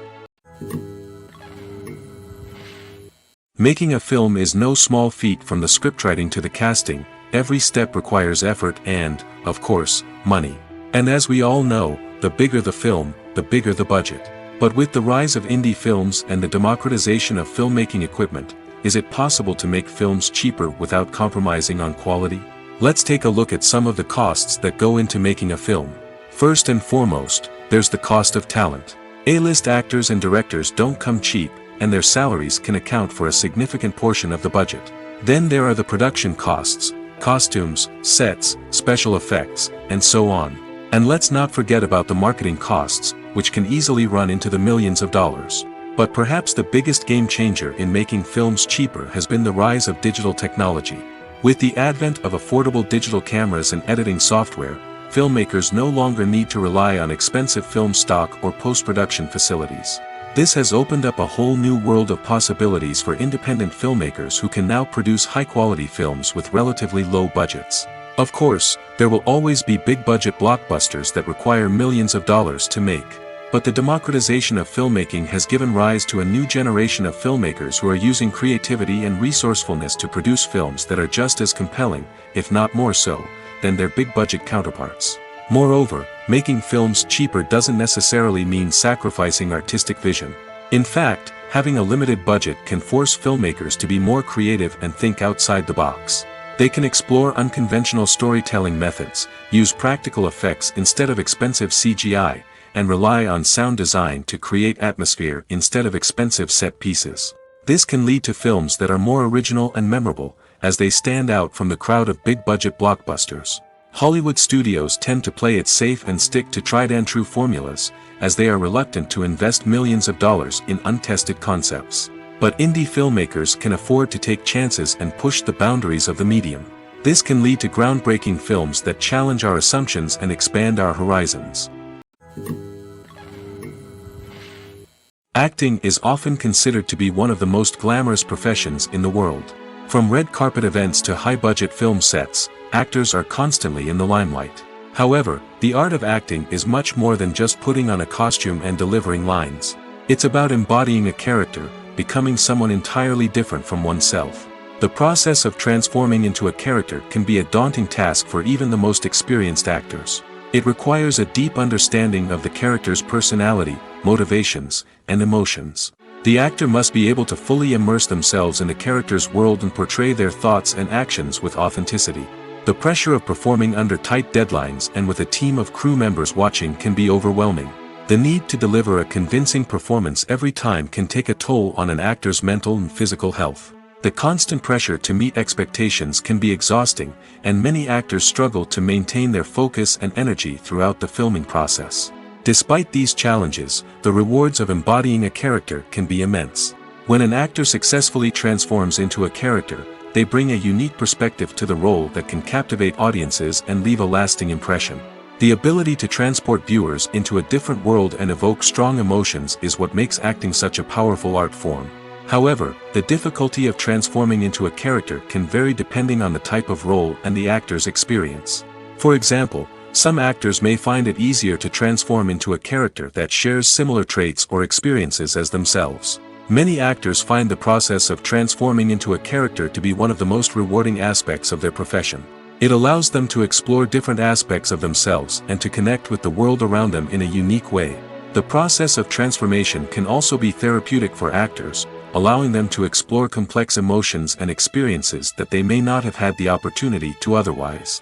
Making a film is no small feat. From the scriptwriting to the casting, every step requires effort and, of course, money. And as we all know, the bigger the film, the bigger the budget. But with the rise of indie films and the democratization of filmmaking equipment, is it possible to make films cheaper without compromising on quality? Let's take a look at some of the costs that go into making a film. First and foremost, there's the cost of talent. A-list actors and directors don't come cheap, and their salaries can account for a significant portion of the budget. Then there are the production costs, costumes, sets, special effects, and so on. And let's not forget about the marketing costs, which can easily run into the millions of dollars. But perhaps the biggest game changer in making films cheaper has been the rise of digital technology. With the advent of affordable digital cameras and editing software, filmmakers no longer need to rely on expensive film stock or post-production facilities. This has opened up a whole new world of possibilities for independent filmmakers who can now produce high-quality films with relatively low budgets. Of course, there will always be big-budget blockbusters that require millions of dollars to make. But the democratization of filmmaking has given rise to a new generation of filmmakers who are using creativity and resourcefulness to produce films that are just as compelling, if not more so, than their big-budget counterparts. Moreover, making films cheaper doesn't necessarily mean sacrificing artistic vision. In fact, having a limited budget can force filmmakers to be more creative and think outside the box. They can explore unconventional storytelling methods, use practical effects instead of expensive CGI, and rely on sound design to create atmosphere instead of expensive set pieces. This can lead to films that are more original and memorable, as they stand out from the crowd of big-budget blockbusters. Hollywood studios tend to play it safe and stick to tried-and-true formulas, as they are reluctant to invest millions of dollars in untested concepts. But indie filmmakers can afford to take chances and push the boundaries of the medium. This can lead to groundbreaking films that challenge our assumptions and expand our horizons. Acting is often considered to be one of the most glamorous professions in the world. From red carpet events to high-budget film sets, actors are constantly in the limelight. However, the art of acting is much more than just putting on a costume and delivering lines. It's about embodying a character, becoming someone entirely different from oneself. The process of transforming into a character can be a daunting task for even the most experienced actors. It requires a deep understanding of the character's personality, motivations, and emotions. The actor must be able to fully immerse themselves in the character's world and portray their thoughts and actions with authenticity. The pressure of performing under tight deadlines and with a team of crew members watching can be overwhelming. The need to deliver a convincing performance every time can take a toll on an actor's mental and physical health. The constant pressure to meet expectations can be exhausting, and many actors struggle to maintain their focus and energy throughout the filming process. Despite these challenges, the rewards of embodying a character can be immense. When an actor successfully transforms into a character, they bring a unique perspective to the role that can captivate audiences and leave a lasting impression. The ability to transport viewers into a different world and evoke strong emotions is what makes acting such a powerful art form. However, the difficulty of transforming into a character can vary depending on the type of role and the actor's experience. For example, some actors may find it easier to transform into a character that shares similar traits or experiences as themselves. Many actors find the process of transforming into a character to be one of the most rewarding aspects of their profession. It allows them to explore different aspects of themselves and to connect with the world around them in a unique way. The process of transformation can also be therapeutic for actors, allowing them to explore complex emotions and experiences that they may not have had the opportunity to otherwise.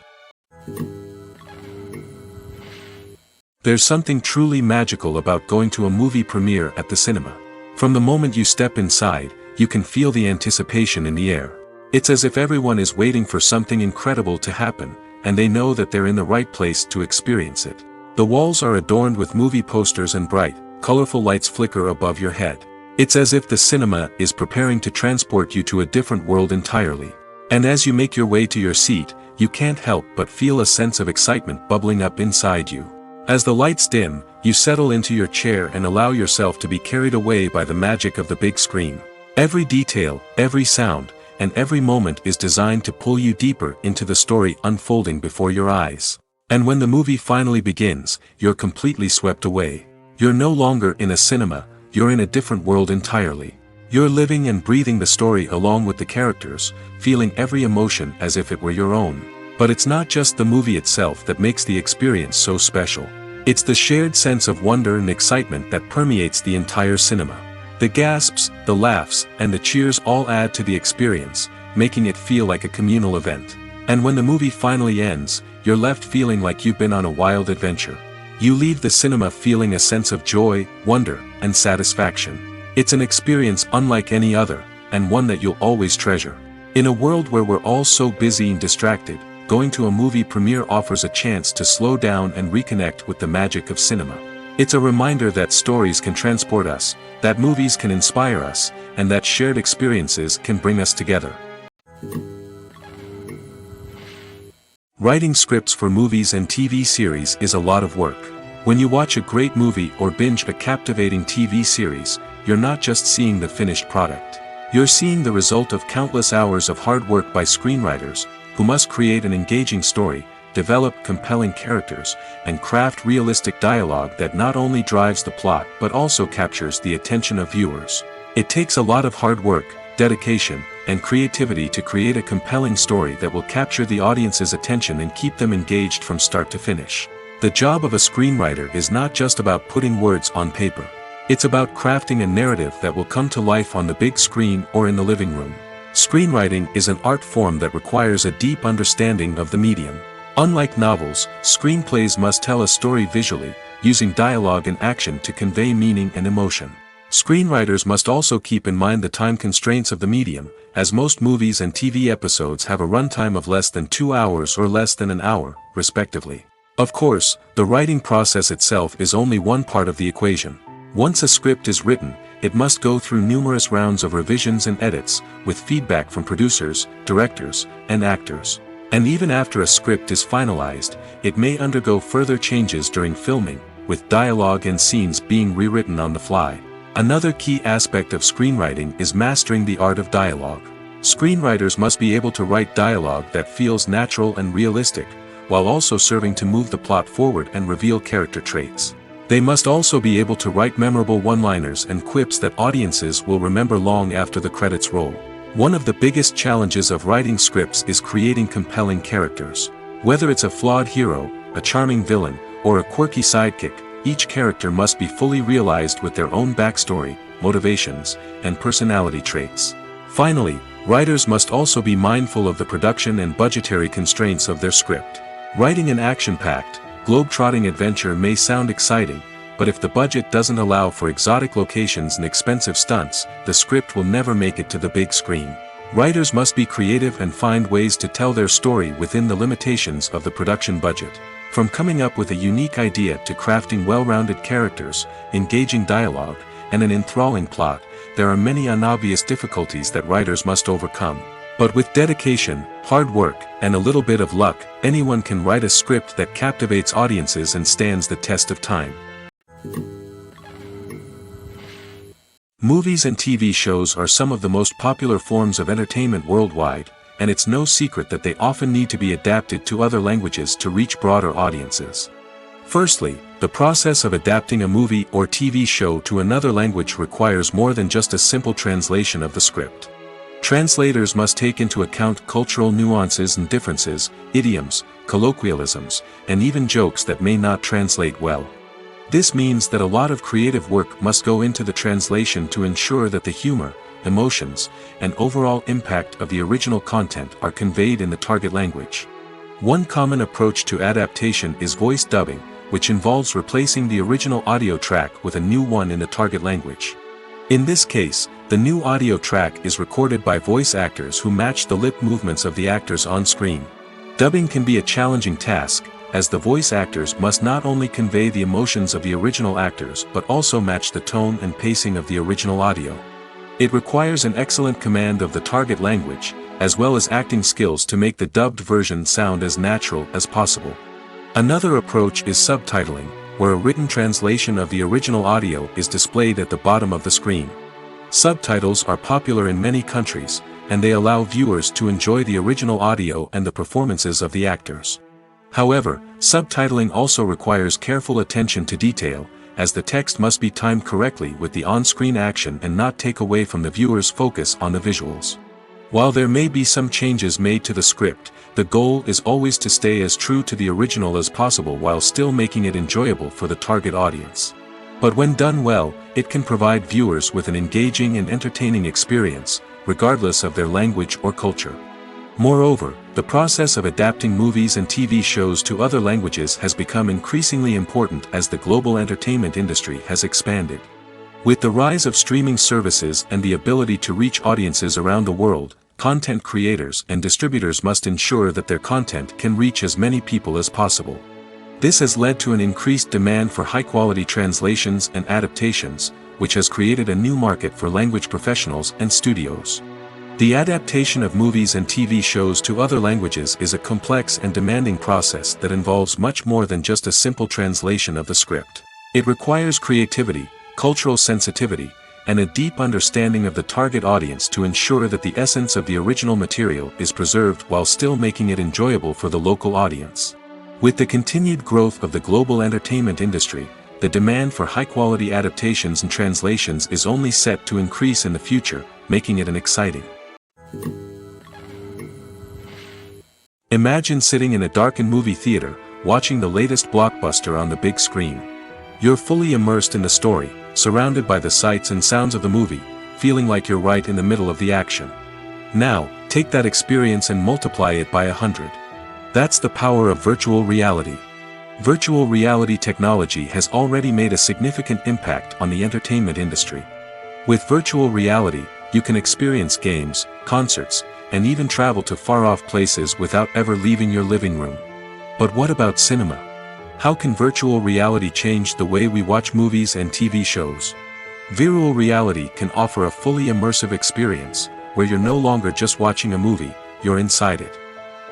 There's something truly magical about going to a movie premiere at the cinema. From the moment you step inside, you can feel the anticipation in the air. It's as if everyone is waiting for something incredible to happen, and they know that they're in the right place to experience it. The walls are adorned with movie posters and bright, colorful lights flicker above your head. It's as if the cinema is preparing to transport you to a different world entirely. And as you make your way to your seat, you can't help but feel a sense of excitement bubbling up inside you. As the lights dim, you settle into your chair and allow yourself to be carried away by the magic of the big screen. Every detail, every sound, and every moment is designed to pull you deeper into the story unfolding before your eyes. And when the movie finally begins, you're completely swept away. You're no longer in a cinema, you're in a different world entirely. You're living and breathing the story along with the characters, feeling every emotion as if it were your own. But it's not just the movie itself that makes the experience so special. It's the shared sense of wonder and excitement that permeates the entire cinema. The gasps, the laughs, and the cheers all add to the experience, making it feel like a communal event. And when the movie finally ends, you're left feeling like you've been on a wild adventure. You leave the cinema feeling a sense of joy, wonder, and satisfaction. It's an experience unlike any other, and one that you'll always treasure. In a world where we're all so busy and distracted, going to a movie premiere offers a chance to slow down and reconnect with the magic of cinema. It's a reminder that stories can transport us, that movies can inspire us, and that shared experiences can bring us together. Writing scripts for movies and TV series is a lot of work. When you watch a great movie or binge a captivating TV series, you're not just seeing the finished product. You're seeing the result of countless hours of hard work by screenwriters, who must create an engaging story, develop compelling characters, and craft realistic dialogue that not only drives the plot but also captures the attention of viewers. It takes a lot of hard work, dedication, and creativity to create a compelling story that will capture the audience's attention and keep them engaged from start to finish. The job of a screenwriter is not just about putting words on paper. It's about crafting a narrative that will come to life on the big screen or in the living room. Screenwriting is an art form that requires a deep understanding of the medium. Unlike novels, screenplays must tell a story visually, using dialogue and action to convey meaning and emotion. Screenwriters must also keep in mind the time constraints of the medium, as most movies and TV episodes have a runtime of less than 2 hours or less than an hour, respectively. Of course, the writing process itself is only one part of the equation. Once a script is written, it must go through numerous rounds of revisions and edits, with feedback from producers, directors, and actors. And even after a script is finalized, it may undergo further changes during filming, with dialogue and scenes being rewritten on the fly. Another key aspect of screenwriting is mastering the art of dialogue. Screenwriters must be able to write dialogue that feels natural and realistic, while also serving to move the plot forward and reveal character traits. They must also be able to write memorable one-liners and quips that audiences will remember long after the credits roll. One of the biggest challenges of writing scripts is creating compelling characters. Whether it's a flawed hero, a charming villain, or a quirky sidekick, each character must be fully realized with their own backstory, motivations, and personality traits. Finally, writers must also be mindful of the production and budgetary constraints of their script. Writing an action-packed, globe-trotting adventure may sound exciting, but if the budget doesn't allow for exotic locations and expensive stunts, the script will never make it to the big screen. Writers must be creative and find ways to tell their story within the limitations of the production budget. From coming up with a unique idea to crafting well-rounded characters, engaging dialogue, and an enthralling plot, there are many unobvious difficulties that writers must overcome. But with dedication, hard work, and a little bit of luck, anyone can write a script that captivates audiences and stands the test of time. Movies and TV shows are some of the most popular forms of entertainment worldwide, and it's no secret that they often need to be adapted to other languages to reach broader audiences. Firstly, the process of adapting a movie or TV show to another language requires more than just a simple translation of the script. Translators must take into account cultural nuances and differences, idioms, colloquialisms, and even jokes that may not translate well. This means that a lot of creative work must go into the translation to ensure that the humor, emotions, and overall impact of the original content are conveyed in the target language. One common approach to adaptation is voice dubbing, which involves replacing the original audio track with a new one in the target language. In this case, the new audio track is recorded by voice actors who match the lip movements of the actors on screen. Dubbing can be a challenging task, as the voice actors must not only convey the emotions of the original actors but also match the tone and pacing of the original audio. It requires an excellent command of the target language, as well as acting skills to make the dubbed version sound as natural as possible. Another approach is subtitling, where a written translation of the original audio is displayed at the bottom of the screen. Subtitles are popular in many countries, and they allow viewers to enjoy the original audio and the performances of the actors. However, subtitling also requires careful attention to detail, as the text must be timed correctly with the on-screen action and not take away from the viewer's focus on the visuals. While there may be some changes made to the script, the goal is always to stay as true to the original as possible while still making it enjoyable for the target audience. But when done well, it can provide viewers with an engaging and entertaining experience, regardless of their language or culture. Moreover, the process of adapting movies and TV shows to other languages has become increasingly important as the global entertainment industry has expanded. With the rise of streaming services and the ability to reach audiences around the world, content creators and distributors must ensure that their content can reach as many people as possible. This has led to an increased demand for high-quality translations and adaptations, which has created a new market for language professionals and studios. The adaptation of movies and TV shows to other languages is a complex and demanding process that involves much more than just a simple translation of the script. It requires creativity, cultural sensitivity, and a deep understanding of the target audience to ensure that the essence of the original material is preserved while still making it enjoyable for the local audience. With the continued growth of the global entertainment industry, the demand for high-quality adaptations and translations is only set to increase in the future, making it exciting. Imagine sitting in a darkened movie theater, watching the latest blockbuster on the big screen. You're fully immersed in the story, surrounded by the sights and sounds of the movie, feeling like you're right in the middle of the action. Now, take that experience and multiply it by 100. That's the power of virtual reality. Virtual reality technology has already made a significant impact on the entertainment industry. With virtual reality, you can experience games, concerts, and even travel to far-off places without ever leaving your living room. But what about cinema? How can virtual reality change the way we watch movies and TV shows? Virtual reality can offer a fully immersive experience, where you're no longer just watching a movie, you're inside it.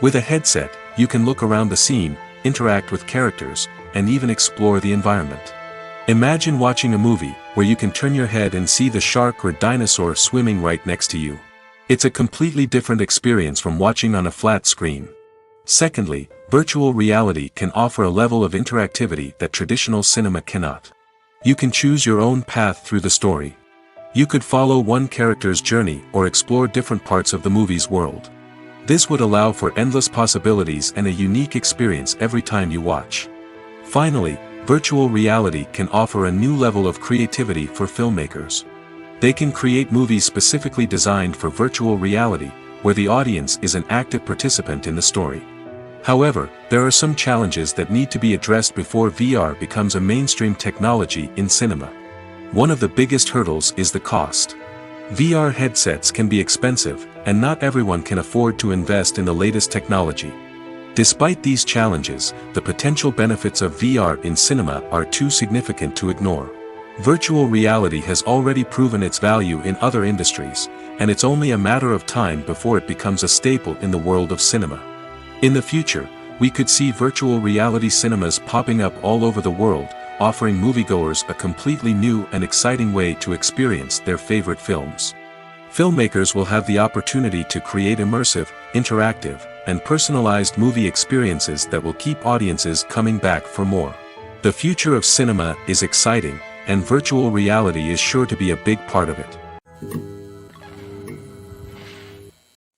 With a headset, you can look around the scene, interact with characters, and even explore the environment. Imagine watching a movie, where you can turn your head and see the shark or dinosaur swimming right next to you. It's a completely different experience from watching on a flat screen. Secondly, virtual reality can offer a level of interactivity that traditional cinema cannot. You can choose your own path through the story. You could follow one character's journey or explore different parts of the movie's world. This would allow for endless possibilities and a unique experience every time you watch. Finally, virtual reality can offer a new level of creativity for filmmakers. They can create movies specifically designed for virtual reality, where the audience is an active participant in the story. However, there are some challenges that need to be addressed before VR becomes a mainstream technology in cinema. One of the biggest hurdles is the cost. VR headsets can be expensive, and not everyone can afford to invest in the latest technology. Despite these challenges, the potential benefits of VR in cinema are too significant to ignore. Virtual reality has already proven its value in other industries, and it's only a matter of time before it becomes a staple in the world of cinema. In the future, we could see virtual reality cinemas popping up all over the world, offering moviegoers a completely new and exciting way to experience their favorite films. Filmmakers will have the opportunity to create immersive, interactive, and personalized movie experiences that will keep audiences coming back for more. The future of cinema is exciting, and virtual reality is sure to be a big part of it.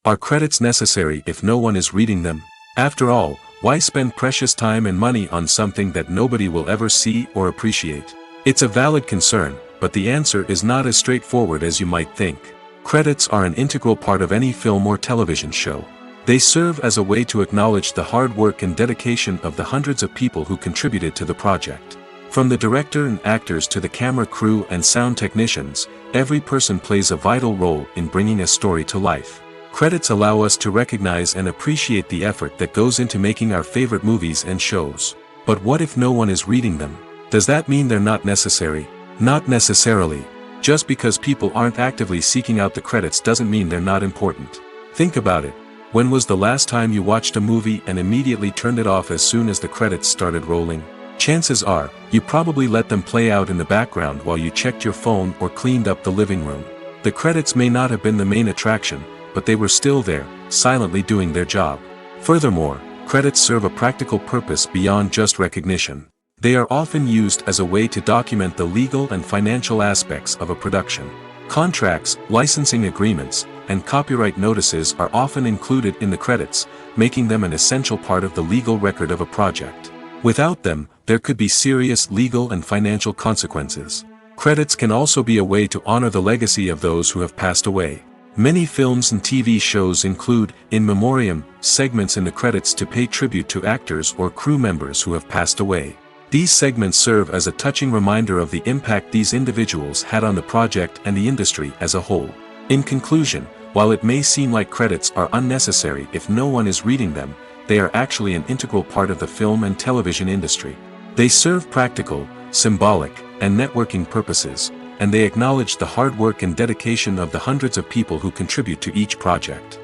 Are credits necessary if no one is reading them? After all, why spend precious time and money on something that nobody will ever see or appreciate? It's a valid concern, but the answer is not as straightforward as you might think. Credits are an integral part of any film or television show. They serve as a way to acknowledge the hard work and dedication of the hundreds of people who contributed to the project. From the director and actors to the camera crew and sound technicians, every person plays a vital role in bringing a story to life. Credits allow us to recognize and appreciate the effort that goes into making our favorite movies and shows. But what if no one is reading them? Does that mean they're not necessary? Not necessarily. Just because people aren't actively seeking out the credits doesn't mean they're not important. Think about it. When was the last time you watched a movie and immediately turned it off as soon as the credits started rolling? Chances are, you probably let them play out in the background while you checked your phone or cleaned up the living room. The credits may not have been the main attraction, but they were still there, silently doing their job. Furthermore, credits serve a practical purpose beyond just recognition. They are often used as a way to document the legal and financial aspects of a production. Contracts, licensing agreements, and copyright notices are often included in the credits, making them an essential part of the legal record of a project. Without them, there could be serious legal and financial consequences. Credits can also be a way to honor the legacy of those who have passed away. Many films and TV shows include, in memoriam, segments in the credits to pay tribute to actors or crew members who have passed away. These segments serve as a touching reminder of the impact these individuals had on the project and the industry as a whole. In conclusion, while it may seem like credits are unnecessary if no one is reading them, they are actually an integral part of the film and television industry. They serve practical, symbolic, and networking purposes, and they acknowledge the hard work and dedication of the hundreds of people who contribute to each project.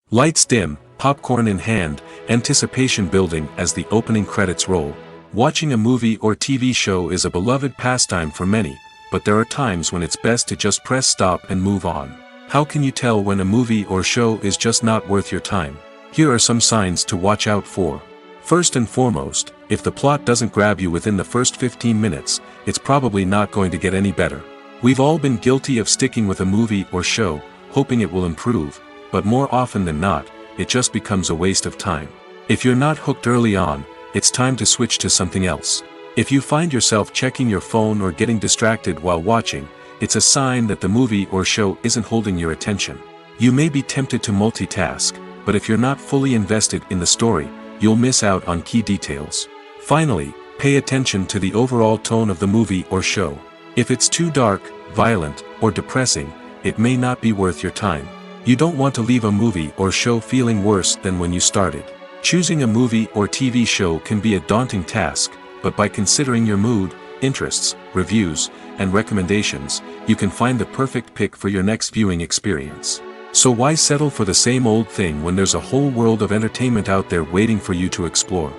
Lights dim, popcorn in hand, anticipation building as the opening credits roll. Watching a movie or TV show is a beloved pastime for many, but there are times when it's best to just press stop and move on. How can you tell when a movie or show is just not worth your time? Here are some signs to watch out for. First and foremost, if the plot doesn't grab you within the first 15 minutes, it's probably not going to get any better. We've all been guilty of sticking with a movie or show, hoping it will improve, but more often than not, it just becomes a waste of time. If you're not hooked early on, it's time to switch to something else. If you find yourself checking your phone or getting distracted while watching, it's a sign that the movie or show isn't holding your attention. You may be tempted to multitask, but if you're not fully invested in the story, you'll miss out on key details. Finally, pay attention to the overall tone of the movie or show. If it's too dark, violent, or depressing, it may not be worth your time. You don't want to leave a movie or show feeling worse than when you started. Choosing a movie or TV show can be a daunting task, but by considering your mood, interests, reviews, and recommendations, you can find the perfect pick for your next viewing experience. So why settle for the same old thing when there's a whole world of entertainment out there waiting for you to explore?